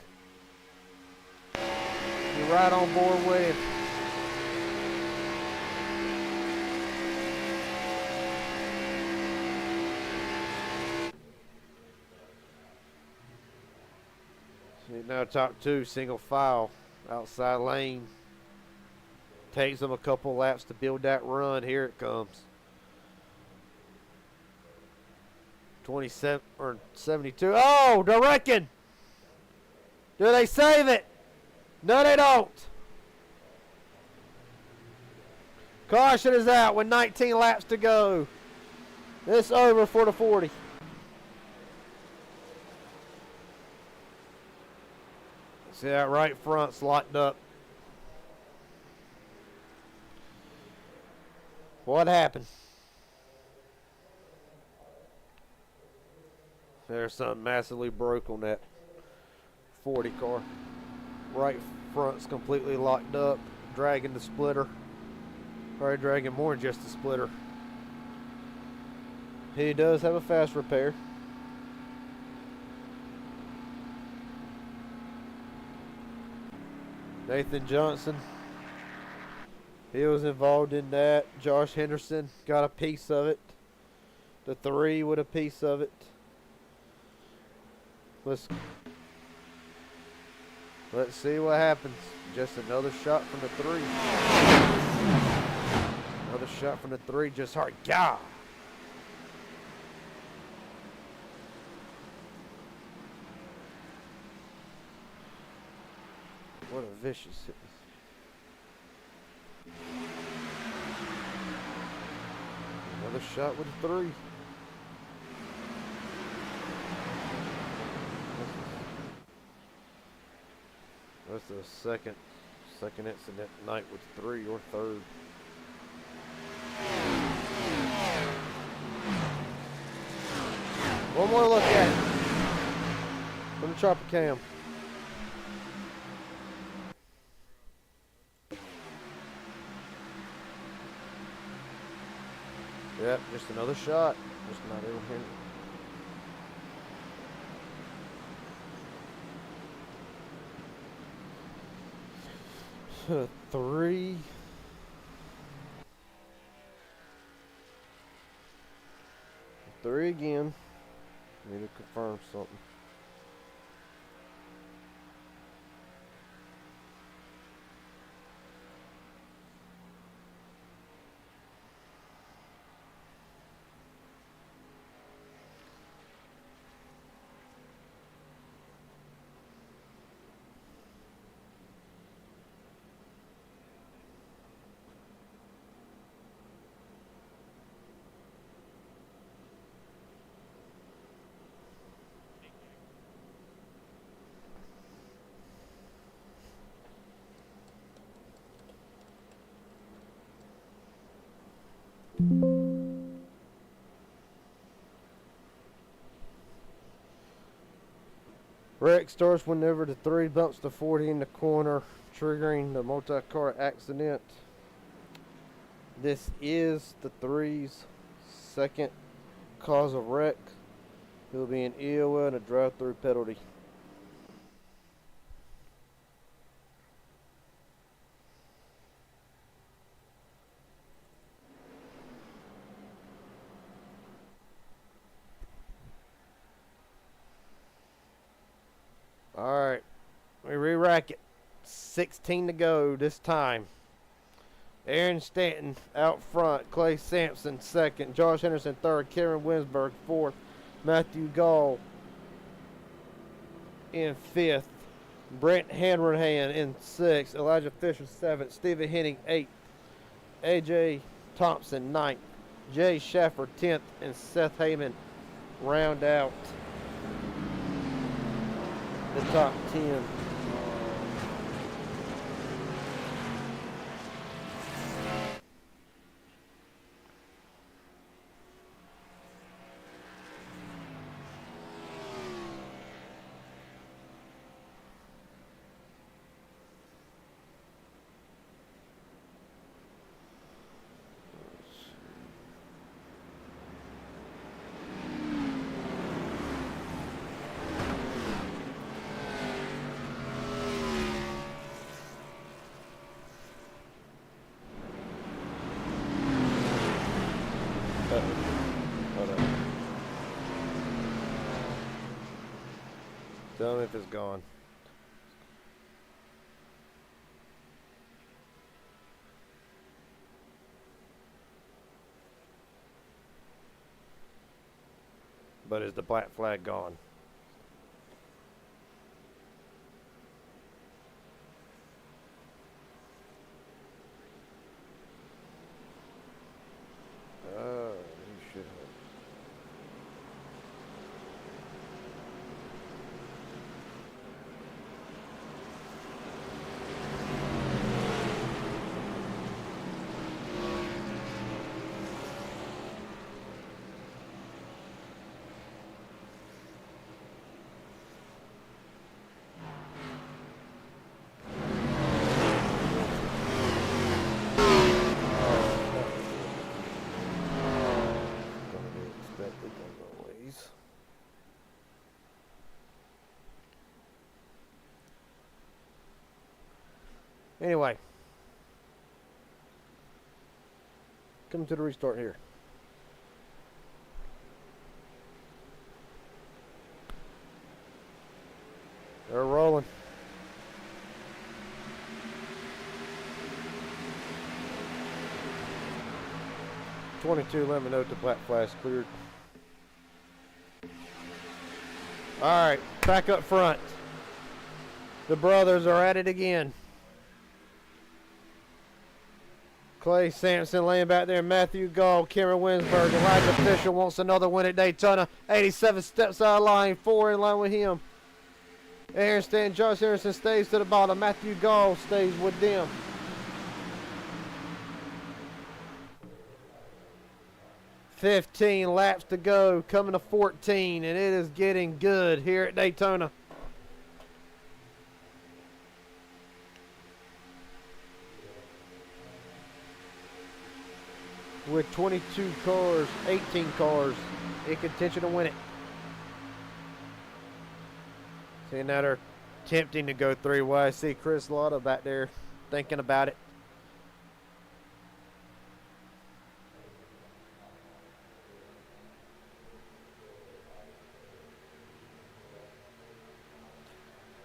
You're right on board with him. See, now top 2, single file, outside lane. Takes them a couple laps to build that run. Here it comes. 27 or 72. Oh, they're wrecking. Do they save it? No, they don't. Caution is out with 19 laps to go. It's over for the 40. See that right front's locked up. What happened? There's something massively broke on that 40 car. Right front's completely locked up, dragging the splitter. Probably dragging more than just the splitter. He does have a fast repair. Nathan Johnson, he was involved in that. Josh Henderson got a piece of it. The 3 with a piece of it. Let's see what happens. Just another shot from the 3. Another shot from the 3, just hard. God. What a vicious hit. Another shot with a 3. That's the second incident tonight with 3 or 3rd. One more look at it from the chopper cam. Yep, just another shot. Just not able to hit it. 3. Three again. Need to confirm something. Wreck starts whenever the 3 bumps the 40 in the corner, triggering the multi-car accident. This is the 3's second cause of wreck. He'll be an EOL and a drive-through penalty. Alright, we re-rack it. 16 to go this time. Aaron Stanton out front. Clay Sampson second. Josh Henderson third. Karen Winsberg fourth. Matthew Gall in fifth. Brent Hanrahan in sixth. Elijah Fisher seventh. Stephen Henning eighth. AJ Thompson ninth. Jay Schaffer 10th. And Seth Heyman round out the top 10. Hold on. Tell me if it's gone. But is the black flag gone? You should have. Anyway, come to the restart here. They're rolling. .22, let me know if the black flag's cleared. Alright, back up front. The brothers are at it again. Clay Sampson laying back there. Matthew Gall, Cameron Winsberg. Elijah Fisher wants another win at Daytona. 87 steps out of line. 4 in line with him. Aaron Stanton, Josh Harrison stays to the bottom. Matthew Gall stays with them. .15 laps to go. Coming to 14. And it is getting good here at Daytona. With 22 cars, 18 cars in contention to win it. See, now they're attempting to go 3 wide. I see Chris Latta back there thinking about it.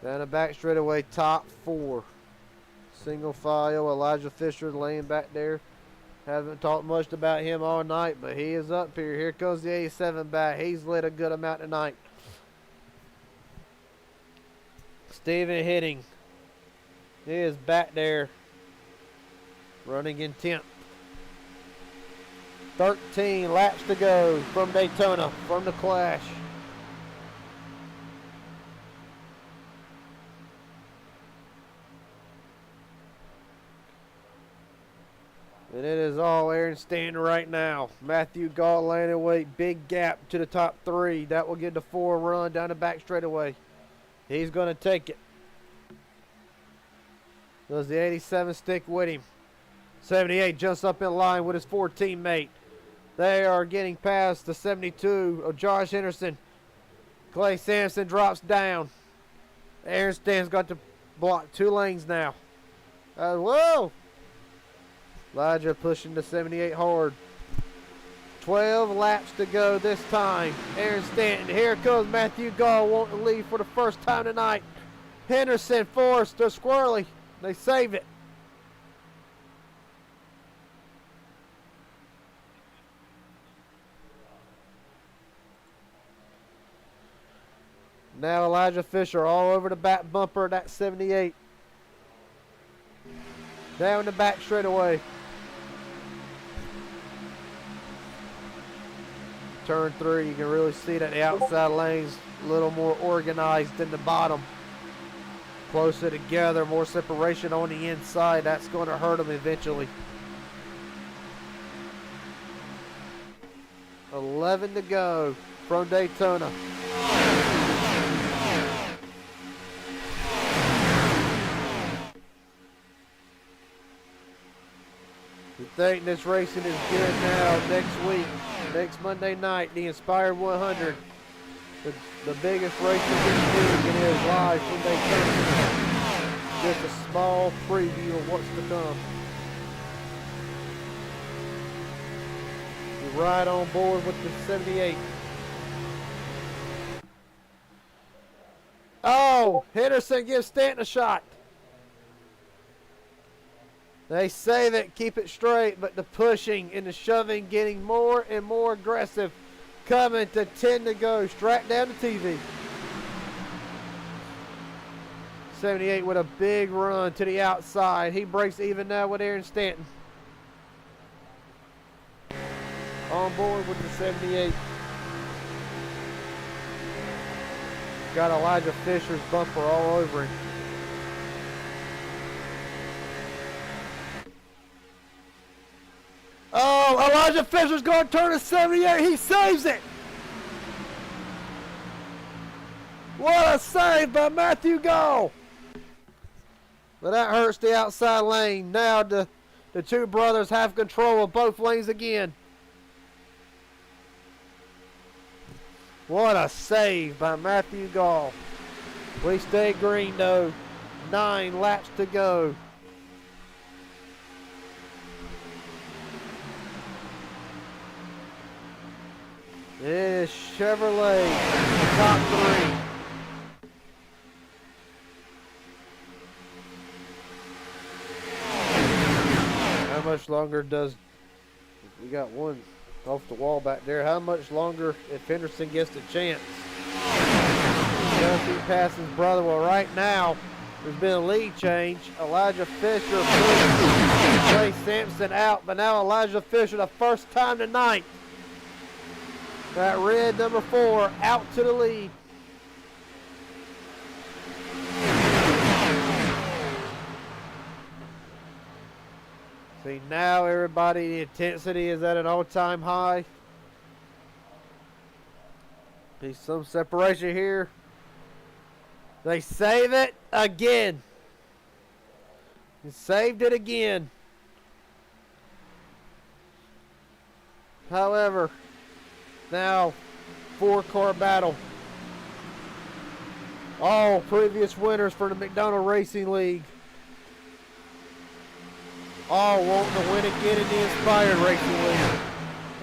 Down the back straightaway, top 4. Single file, Elijah Fisher laying back there. Haven't talked much about him all night, but he is up here. Here comes the 87 back. He's lit a good amount tonight. Stephen Henning is back there, running in 10th. 13 laps to go from Daytona, from the clash. And it is all Aaron Stanton right now. Matthew Gall landing weight, big gap to the top 3. That will get the 4 run down the back straightaway. He's going to take it. Does the 87 stick with him? 78 jumps up in line with his 4 teammate. They are getting past the 72 of Josh Henderson. Clay Sampson drops down. Aaron Stanton's got to block 2 lanes now. Whoa! Elijah pushing the 78 hard. 12 laps to go this time. Aaron Stanton. Here comes Matthew Gall wanting to lead for the first time tonight. Henderson forced to Squirrely. They save it. Now Elijah Fisher all over the back bumper of that 78. Down the back straightaway. Turn 3, you can really see that the outside lane's a little more organized than the bottom. Closer together, more separation on the inside. That's going to hurt them eventually. 11 to go from Daytona. You think this racing is good now? Next week, next Monday night, the Inspired 100. The biggest race of this week, and it is live from Daytona. Just a small preview of what's to come. You're right on board with the 78. Oh, Henderson gives Stanton a shot. They say that keep it straight, but the pushing and the shoving getting more and more aggressive. Coming to 10 to go, straight down the TV. 78 with a big run to the outside. He breaks even now with Aaron Stanton. On board with the 78. Got Elijah Fisher's bumper all over him. Oh, Elijah Fisher's going to turn to 78. He saves it. What a save by Matthew Gall. But that hurts the outside lane. Now the 2 brothers have control of both lanes again. What a save by Matthew Gall. We stay green though. 9 laps to go. It is Chevrolet, top 3. How much longer does, we got one off the wall back there, how much longer if Henderson gets the chance? Does he pass his brother? Well, right now, there's been a lead change. Elijah Fisher pushed Clay Sampson out, but now Elijah Fisher, the first time tonight, that red number 4 out to the lead. See, now everybody, the intensity is at an all-time high. There's some separation here. They save it again. He saved it again. However, now 4-car battle. All previous winners for the McDonald Racing League. All wanting to win again in the Inspired Racing League.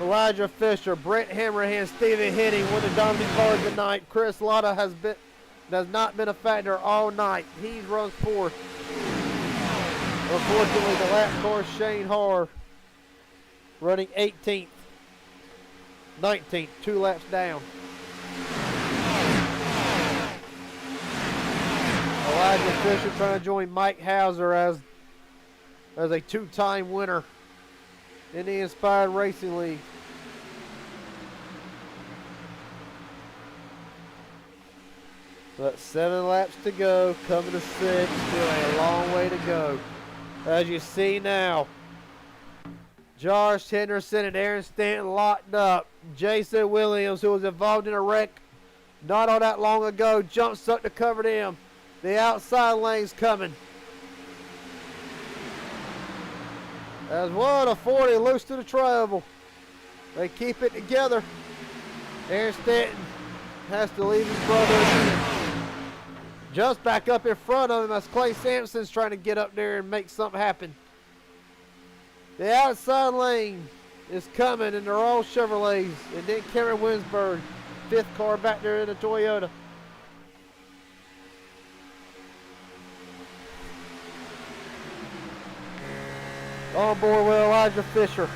Elijah Fisher, Brent Hammerhand, Stephen Henning win the dominant cars tonight. Chris Lotta has not been a factor all night. He runs 4th. Unfortunately, the lap car Shane Harr running 18th. 19th, 2 laps down. Elijah Fisher trying to join Mike Hauser as a 2-time winner in the Inspired Racing League. But 7 laps to go, coming to 6, still a long way to go. As you see now, Josh Henderson and Aaron Stanton locked up. Jason Williams, who was involved in a wreck Not all that long ago, jumps up to cover them. The outside lane's coming. As what a 40 loose to the travel. They keep it together. Aaron Stanton has to leave his brother again. Jumps back up in front of him as Clay Sampson's trying to get up there and make something happen. The outside lane is coming, and they're all Chevrolets. And then Cameron Winsberg, 5th car back there in a Toyota. On board with Elijah Fisher.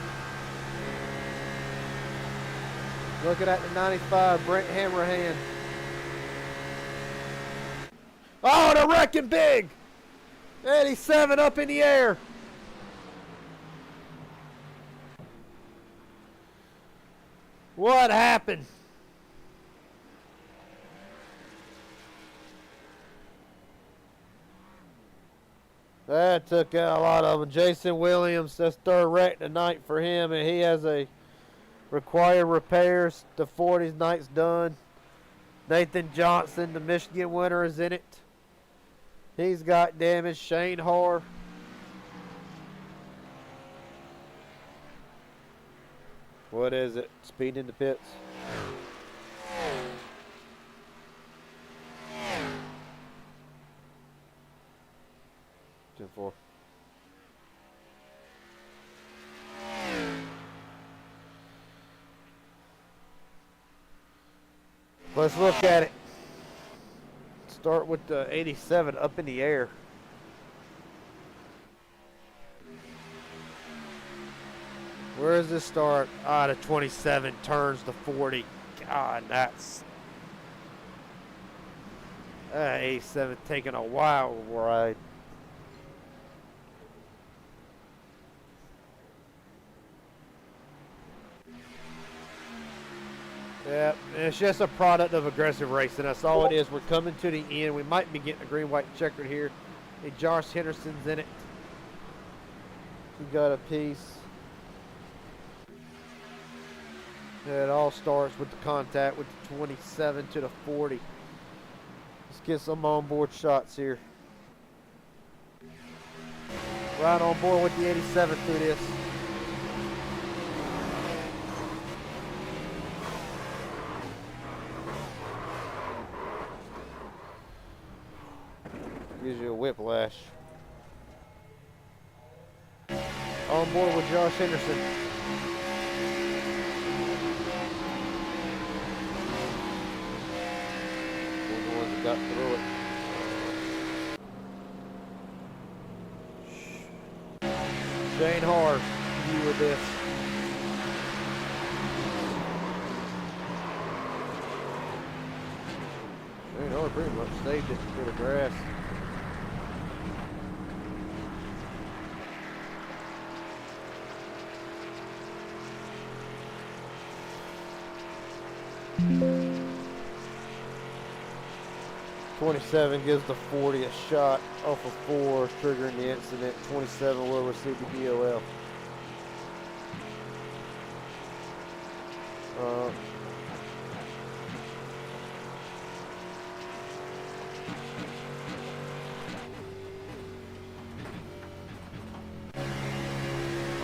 Looking at the 95, Brent Hammerhand. Oh, they're wrecking big! 87 up in the air. What happened? That took out a lot of them. Jason Williams, that's 3rd wreck tonight for him, and he has a required repairs. The 40's night's done. Nathan Johnson, the Michigan winner, is in it. He's got damage. Shane Harr. What is it? Speed in the pits. Ten four. Let's look at it. Start with the 87 up in the air. Where does this start? The 27 turns the 40. God, that's 87 taking a wild ride. Yeah, it's just a product of aggressive racing. That's all it is. We're coming to the end. We might be getting a green-white checkered here. Hey, Josh Henderson's in it. He got a piece. It all starts with the contact with the 27 to the 40. Let's get some onboard shots here. Right on board with the 87 through this. Gives you a whiplash. On board with Josh Henderson. One of the ones that got through it. Shane Harr, view with this. Shane Harr pretty much saved it for the grass. '27 gives the 40 a shot off of 4, triggering the incident. 27 will receive the DOL.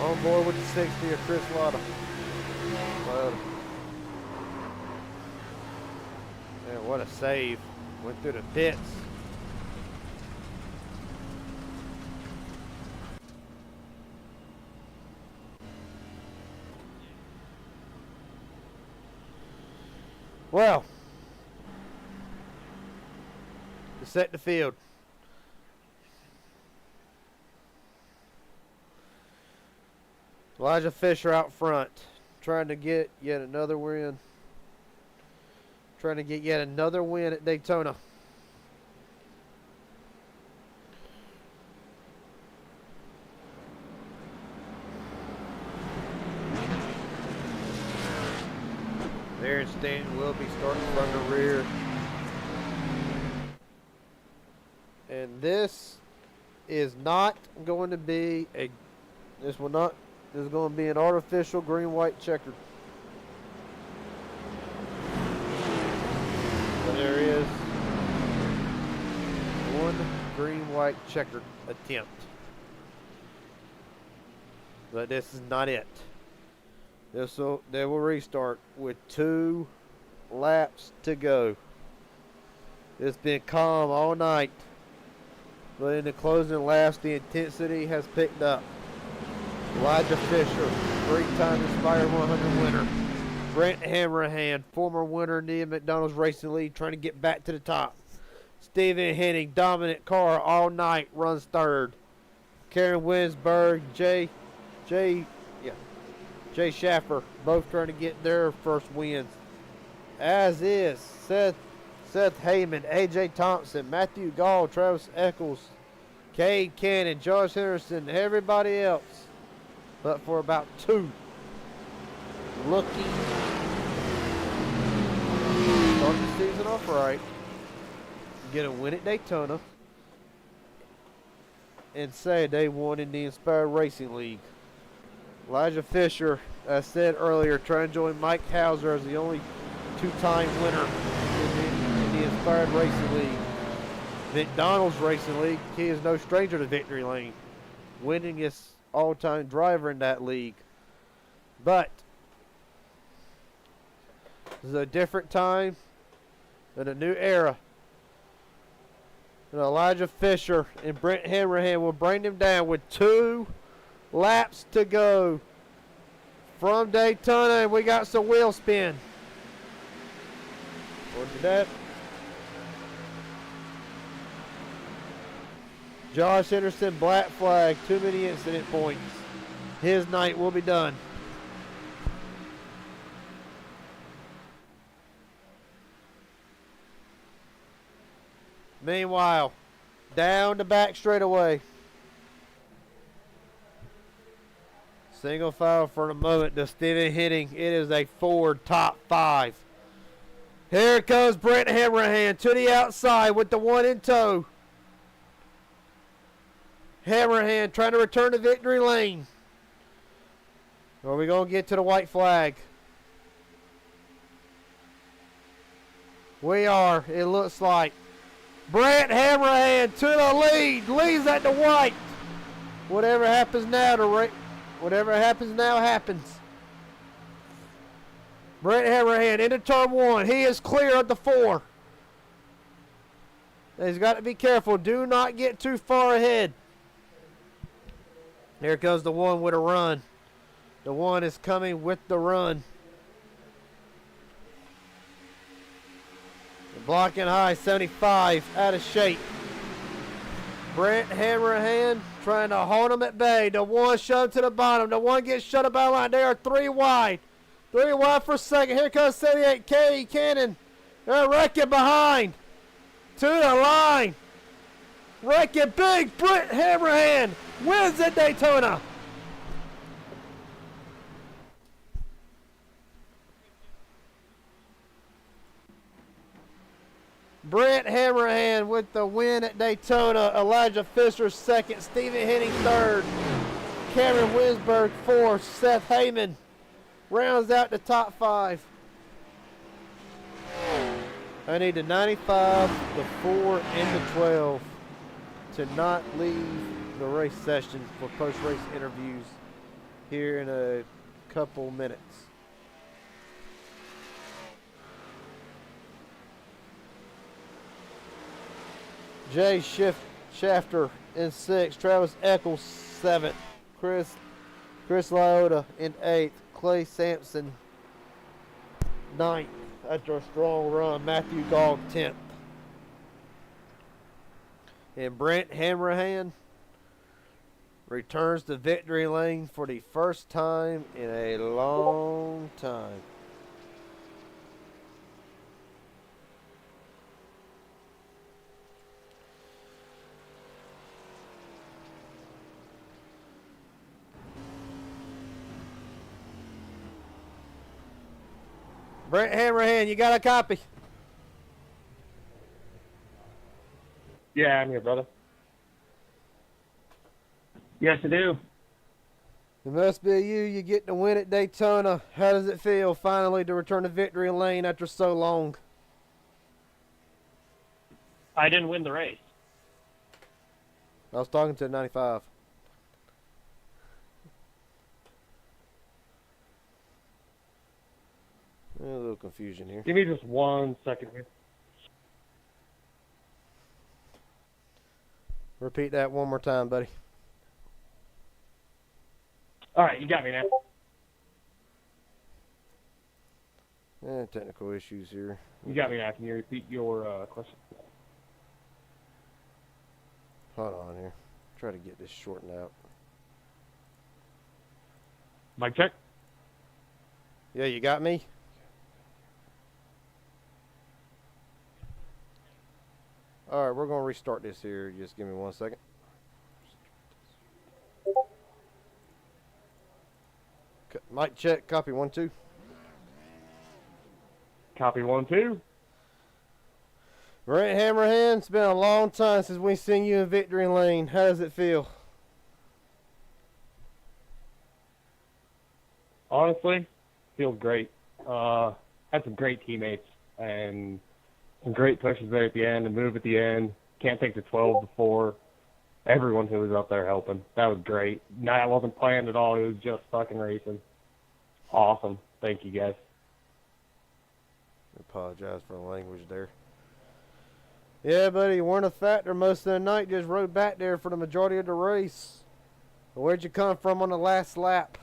On board with the 60 of Chris Lotta. Man, what a save. Went through the pits. Well, to set the field. Elijah Fisher out front, trying to get yet another win. Trying to get yet another win at Daytona. Aaron Stanton will be starting from the rear. And this is not going to be a, this is going to be an artificial green-white checkered. There is one green-white checkered attempt. But this is not it. They will restart with 2 laps to go. It's been calm all night, but in the closing laps, the intensity has picked up. Elijah Fisher, 3-time Inspired 100 winner. Brent Hammerhand, former winner in the McDonald's Racing League, trying to get back to the top. Stephen Henning, dominant car all night, runs 3rd. Karen Winsberg, Jay Schaffer, both trying to get their first wins. As is Seth Heyman, AJ Thompson, Matthew Gall, Travis Eccles, Cade Cannon, Josh Henderson, everybody else, but for about 2. Looking start the season off right, get a win at Daytona, and say they won in the Inspired Racing League. Elijah Fisher, as said earlier, trying to join Mike Hauser as the only 2-time winner in the Inspired Racing League. McDonald's Racing League, he is no stranger to victory lane, winning his all-time driver in that league. But this is a different time and a new era. And Elijah Fisher and Brent Hammerhand will bring them down with 2 laps to go from Daytona, and we got some wheel spin. Forward to that. Josh Henderson, black flag, too many incident points. His night will be done. Meanwhile, down the back straightaway. Single file for the moment to Stephen Henning. It is a Ford top 5. Here comes Brent Hammerhand to the outside with the 1 in tow. Hammerhand trying to return to victory lane. Are we going to get to the white flag? We are, it looks like. Brent Hammerhand to the lead. Leads at the white. Whatever happens now happens. Brent Hammerhand into turn 1. He is clear of the 4. He's got to be careful. Do not get too far ahead. Here comes the 1 with a run. The 1 is coming with the run. Blocking high, 75, out of shape. Brent Hammerhand trying to hold him at bay. The 1 shoved to the bottom. The 1 gets shut by the line. They are 3 wide. 3 wide for second. Here comes 78, Cade Cannon. They're wrecking behind. To the line. Wrecking big. Brent Hammerhand wins at Daytona. Brent Hammerhand with the win at Daytona. Elijah Fisher 2nd. Stephen Henning 3rd. Cameron Winsberg 4th. Seth Heyman rounds out the top 5. I need the 95, the 4, and the 12 to not leave the race session for post-race interviews here in a couple minutes. Jay Shafter in 6th. Travis Eccles 7th. Chris Lyotta in 8th. Clay Sampson 9th after a strong run. Matthew Gall 10th. And Brent Hammerhand returns to victory lane for the first time in a long time. Brent Hammerhand, you got a copy? Yeah, I'm here, brother. Yes, I do. It must be you. You get the win at Daytona. How does it feel finally to return to victory lane after so long? I didn't win the race. I was talking to 95. A little confusion here. Give me just 1 second here. Repeat that one more time, buddy. All right, you got me now. Technical issues here. You got me now. Can you repeat your question? Hold on here. Try to get this shortened out. Mic check. Yeah, you got me? All right, we're going to restart this here. Just give me 1 second. Mic check, copy 1, 2. Copy 1, 2. Brent Hammerhand, it's been a long time since we've seen you in victory lane. How does it feel? Honestly, feels great. Had some great teammates and some great pushes there at the end and move at the end. Can't take the 12 before. Everyone who was up there helping. That was great. No, that wasn't planned at all. It was just fucking racing. Awesome. Thank you, guys. I apologize for the language there. Yeah, buddy, you weren't a factor most of the night. Just rode back there for the majority of the race. Where'd you come from on the last lap?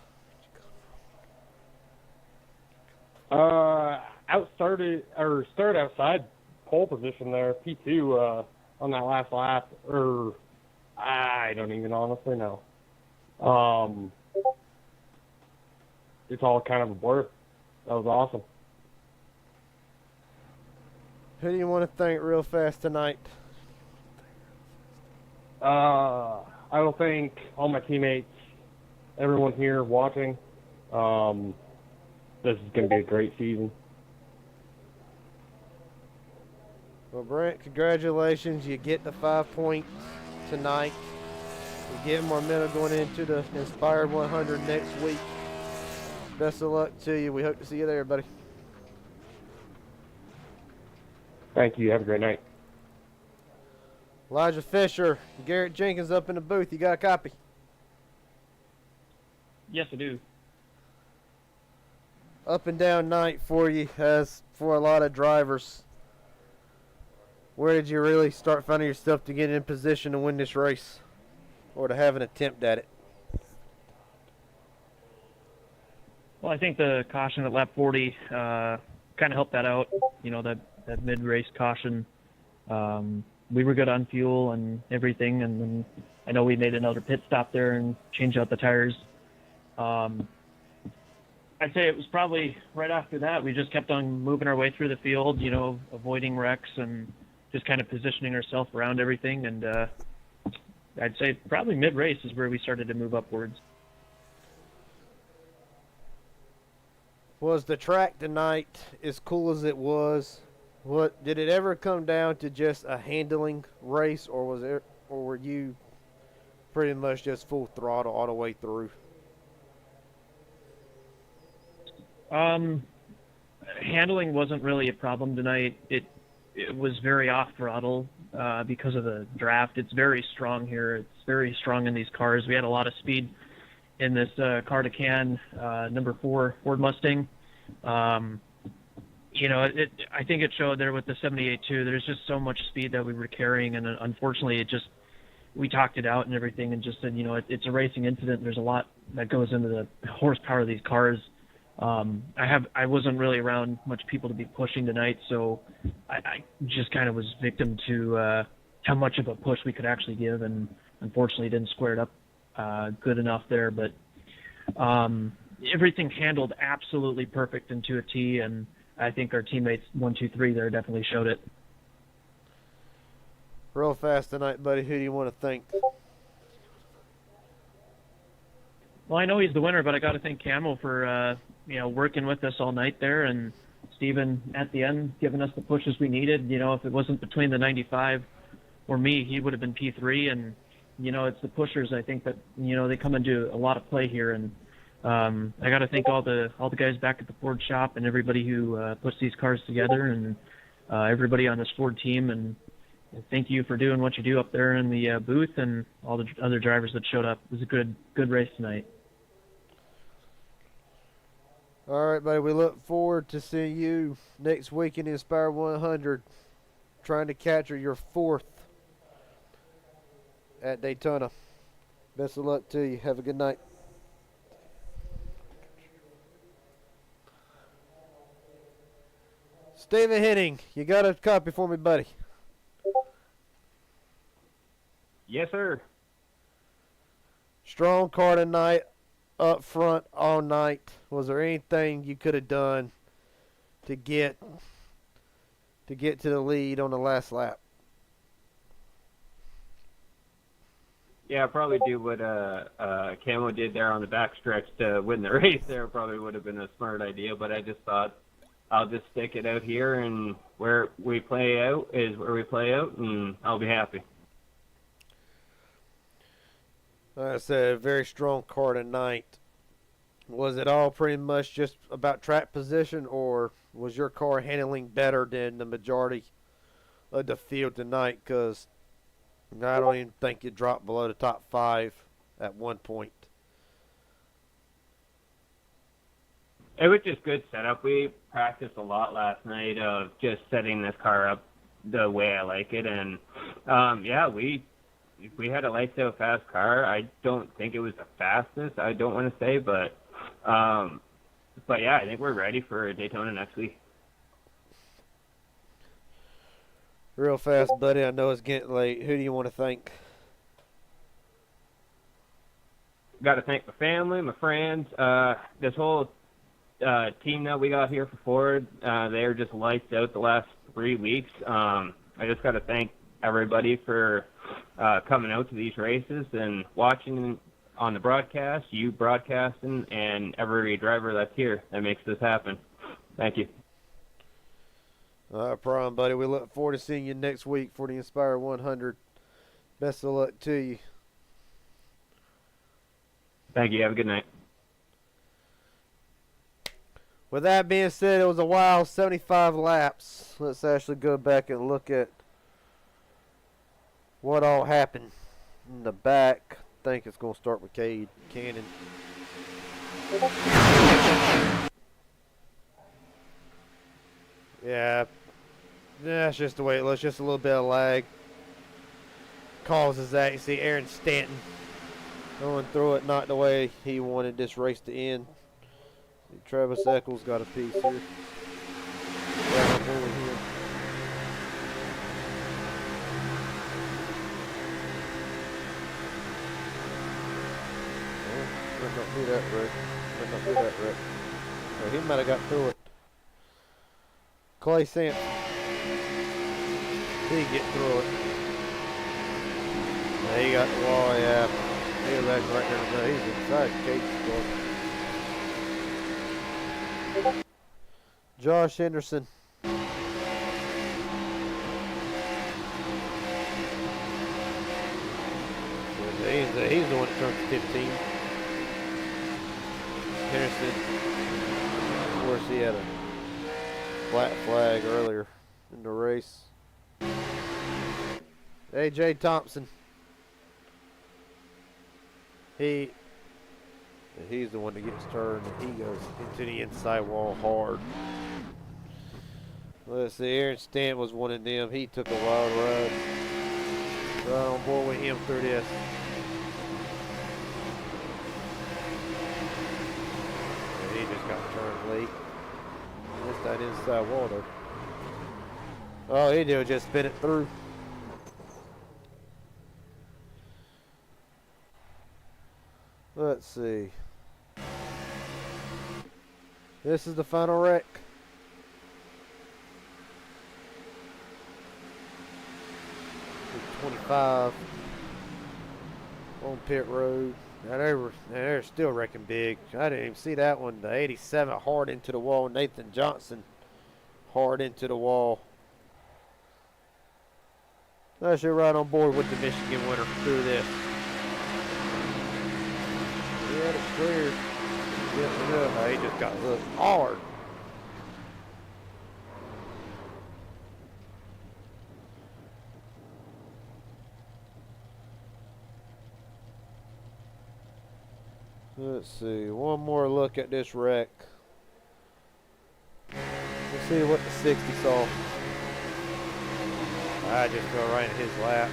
Started outside pole position there, P2 on that last lap. I don't even honestly know. It's all kind of a blur. That was awesome. Who do you want to thank real fast tonight? I will thank all my teammates, everyone here watching. This is going to be a great season. Well, Brent, congratulations. You get the 5 points tonight. You give more momentum going into the Inspired 100 next week. Best of luck to you. We hope to see you there, buddy. Thank you. Have a great night. Elijah Fisher, Garrett Jenkins up in the booth. You got a copy? Yes, I do. Up and down night for you, as for a lot of drivers. Where did you really start finding yourself to get in position to win this race, or to have an attempt at it? Well, I think the caution at lap 40 kind of helped that out. You know, that mid-race caution. We were good on fuel and everything, and then I know we made another pit stop there and changed out the tires. I'd say it was probably right after that we just kept on moving our way through the field, you know, avoiding wrecks and just kind of positioning ourselves around everything. And I'd say probably mid-race is where we started to move upwards. Was the track tonight as cool as it was? What did it ever come down to just a handling race, or were you pretty much just full throttle all the way through? Handling wasn't really a problem tonight. It was very off throttle because of the draft. It's very strong here. It's very strong in these cars. We had a lot of speed in this car to can number 4 Ford Mustang. You know, I think it showed there with the 78 too. There's just so much speed that we were carrying, and unfortunately, we talked it out and everything, and just said, you know, it's a racing incident. There's a lot that goes into the horsepower of these cars. I wasn't really around much people to be pushing tonight, so I just kind of was victim to how much of a push we could actually give, and unfortunately didn't square it up good enough there. But everything handled absolutely perfect and to a T, and I think our teammates 1, 2, 3 there definitely showed it. Real fast tonight, buddy. Who do you want to thank? Well, I know he's the winner, but I got to thank Camo for you know, working with us all night there, and Steven at the end giving us the pushes we needed. You know, if it wasn't between the 95 or me, he would have been P3. And you know, it's the pushers, I think, that, you know, they come into a lot of play here. And I got to thank all the guys back at the Ford shop and everybody who puts these cars together, and everybody on this Ford team. And thank you for doing what you do up there in the booth, and all the other drivers that showed up. It was a good race tonight. All right, buddy. We look forward to seeing you next week in the Inspire 100, trying to capture your 4th at Daytona. Best of luck to you. Have a good night. Stephen Henning, you got a copy for me, buddy? Yes, sir. Strong car tonight, up front all night. Was there anything you could have done to get to the lead on the last lap? Yeah, probably do what Camo did there on the backstretch to win the race. There probably would have been a smart idea, but I just thought I'll just stick it out here, and where we play out is where we play out, and I'll be happy. Like I said, a very strong car tonight. Was it all pretty much just about track position, or was your car handling better than the majority of the field tonight? Because I don't even think it dropped below the top 5 at one point. It was just good setup. We practiced a lot last night of just setting this car up the way I like it, and yeah, we had a lights out fast car. I don't think it was the fastest. I don't want to say, but yeah, I think we're ready for Daytona next week. Real fast, buddy. I know it's getting late. Who do you want to thank? Got to thank my family, my friends, this whole team that we got here for Ford. They're just lights out the last 3 weeks. I just got to thank everybody for coming out to these races and watching on the broadcast, you broadcasting, and every driver that's here that makes this happen. Thank you. No problem, buddy. We look forward to seeing you next week for the Inspire 100. Best of luck to you. Thank you. Have a good night. With that being said, it was a wild 75 laps. Let's actually go back and look at what all happened in the back. I think it's going to start with Cade Cannon. Yeah, that's just the way it looks. Just a little bit of lag causes that. You see Aaron Stanton going through it, not the way he wanted this race to end. Travis Eccles got a piece here. Right on board here. Might not be that right. Might not be that right. Oh, he might have got through it. Clay Sampson. He get through it. Yeah, he got the wall, yeah. He was acting right there. He's inside Kate's car. Josh Henderson. He's the one that turned 15. Henderson, of course, he had a flat flag earlier in the race. AJ Thompson. He's the one that gets turned, and he goes into the inside wall hard. Let's see, Aaron Stant was one of them. He took a wild ride. Right on board with him through this. And he just got turned late. Missed that inside wall there. All he did was just spin it through. Let's see. This is the final wreck. 25 on pit road. Now they're still wrecking big. I didn't even see that one. The 87 hard into the wall. Nathan Johnson hard into the wall. Actually right on board with the Michigan winner through this. Yeah, it's clear. Yeah, he just got hooked hard. Let's see. One more look at this wreck. Let's see what the 60 saw. I just fell right in his lap.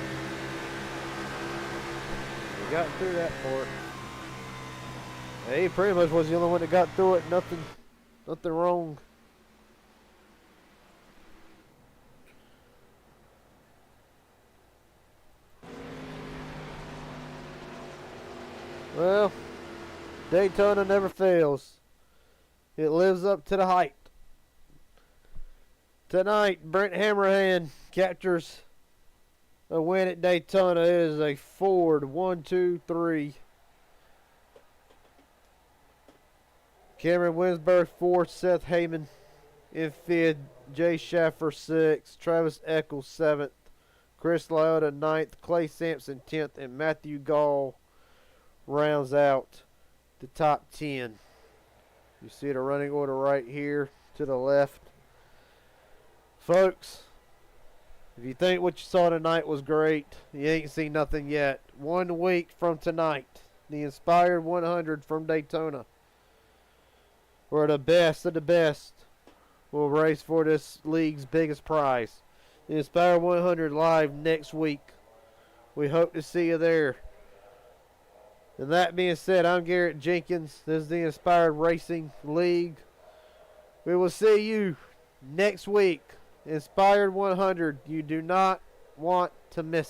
We got through that part. He pretty much was the only one that got through it. Nothing wrong. Well, Daytona never fails. It lives up to the hype. Tonight, Brent Hammerhand captures a win at Daytona. It is a Ford 1, 2, 3. Cameron Winsberg 4th, Seth Heyman in 5th, Jay Schaffer 6th, Travis Eccles 7th, Chris Lyotta 9th, Clay Sampson 10th, and Matthew Gall rounds out the top 10. You see the running order right here to the left. Folks, if you think what you saw tonight was great, you ain't seen nothing yet. 1 week from tonight, the Inspired 100 from Daytona, where the best of the best will race for this league's biggest prize. The Inspired 100 live next week. We hope to see you there. And that being said, I'm Garrett Jenkins. This is the Inspired Racing League. We will see you next week. Inspired 100. You do not want to miss it.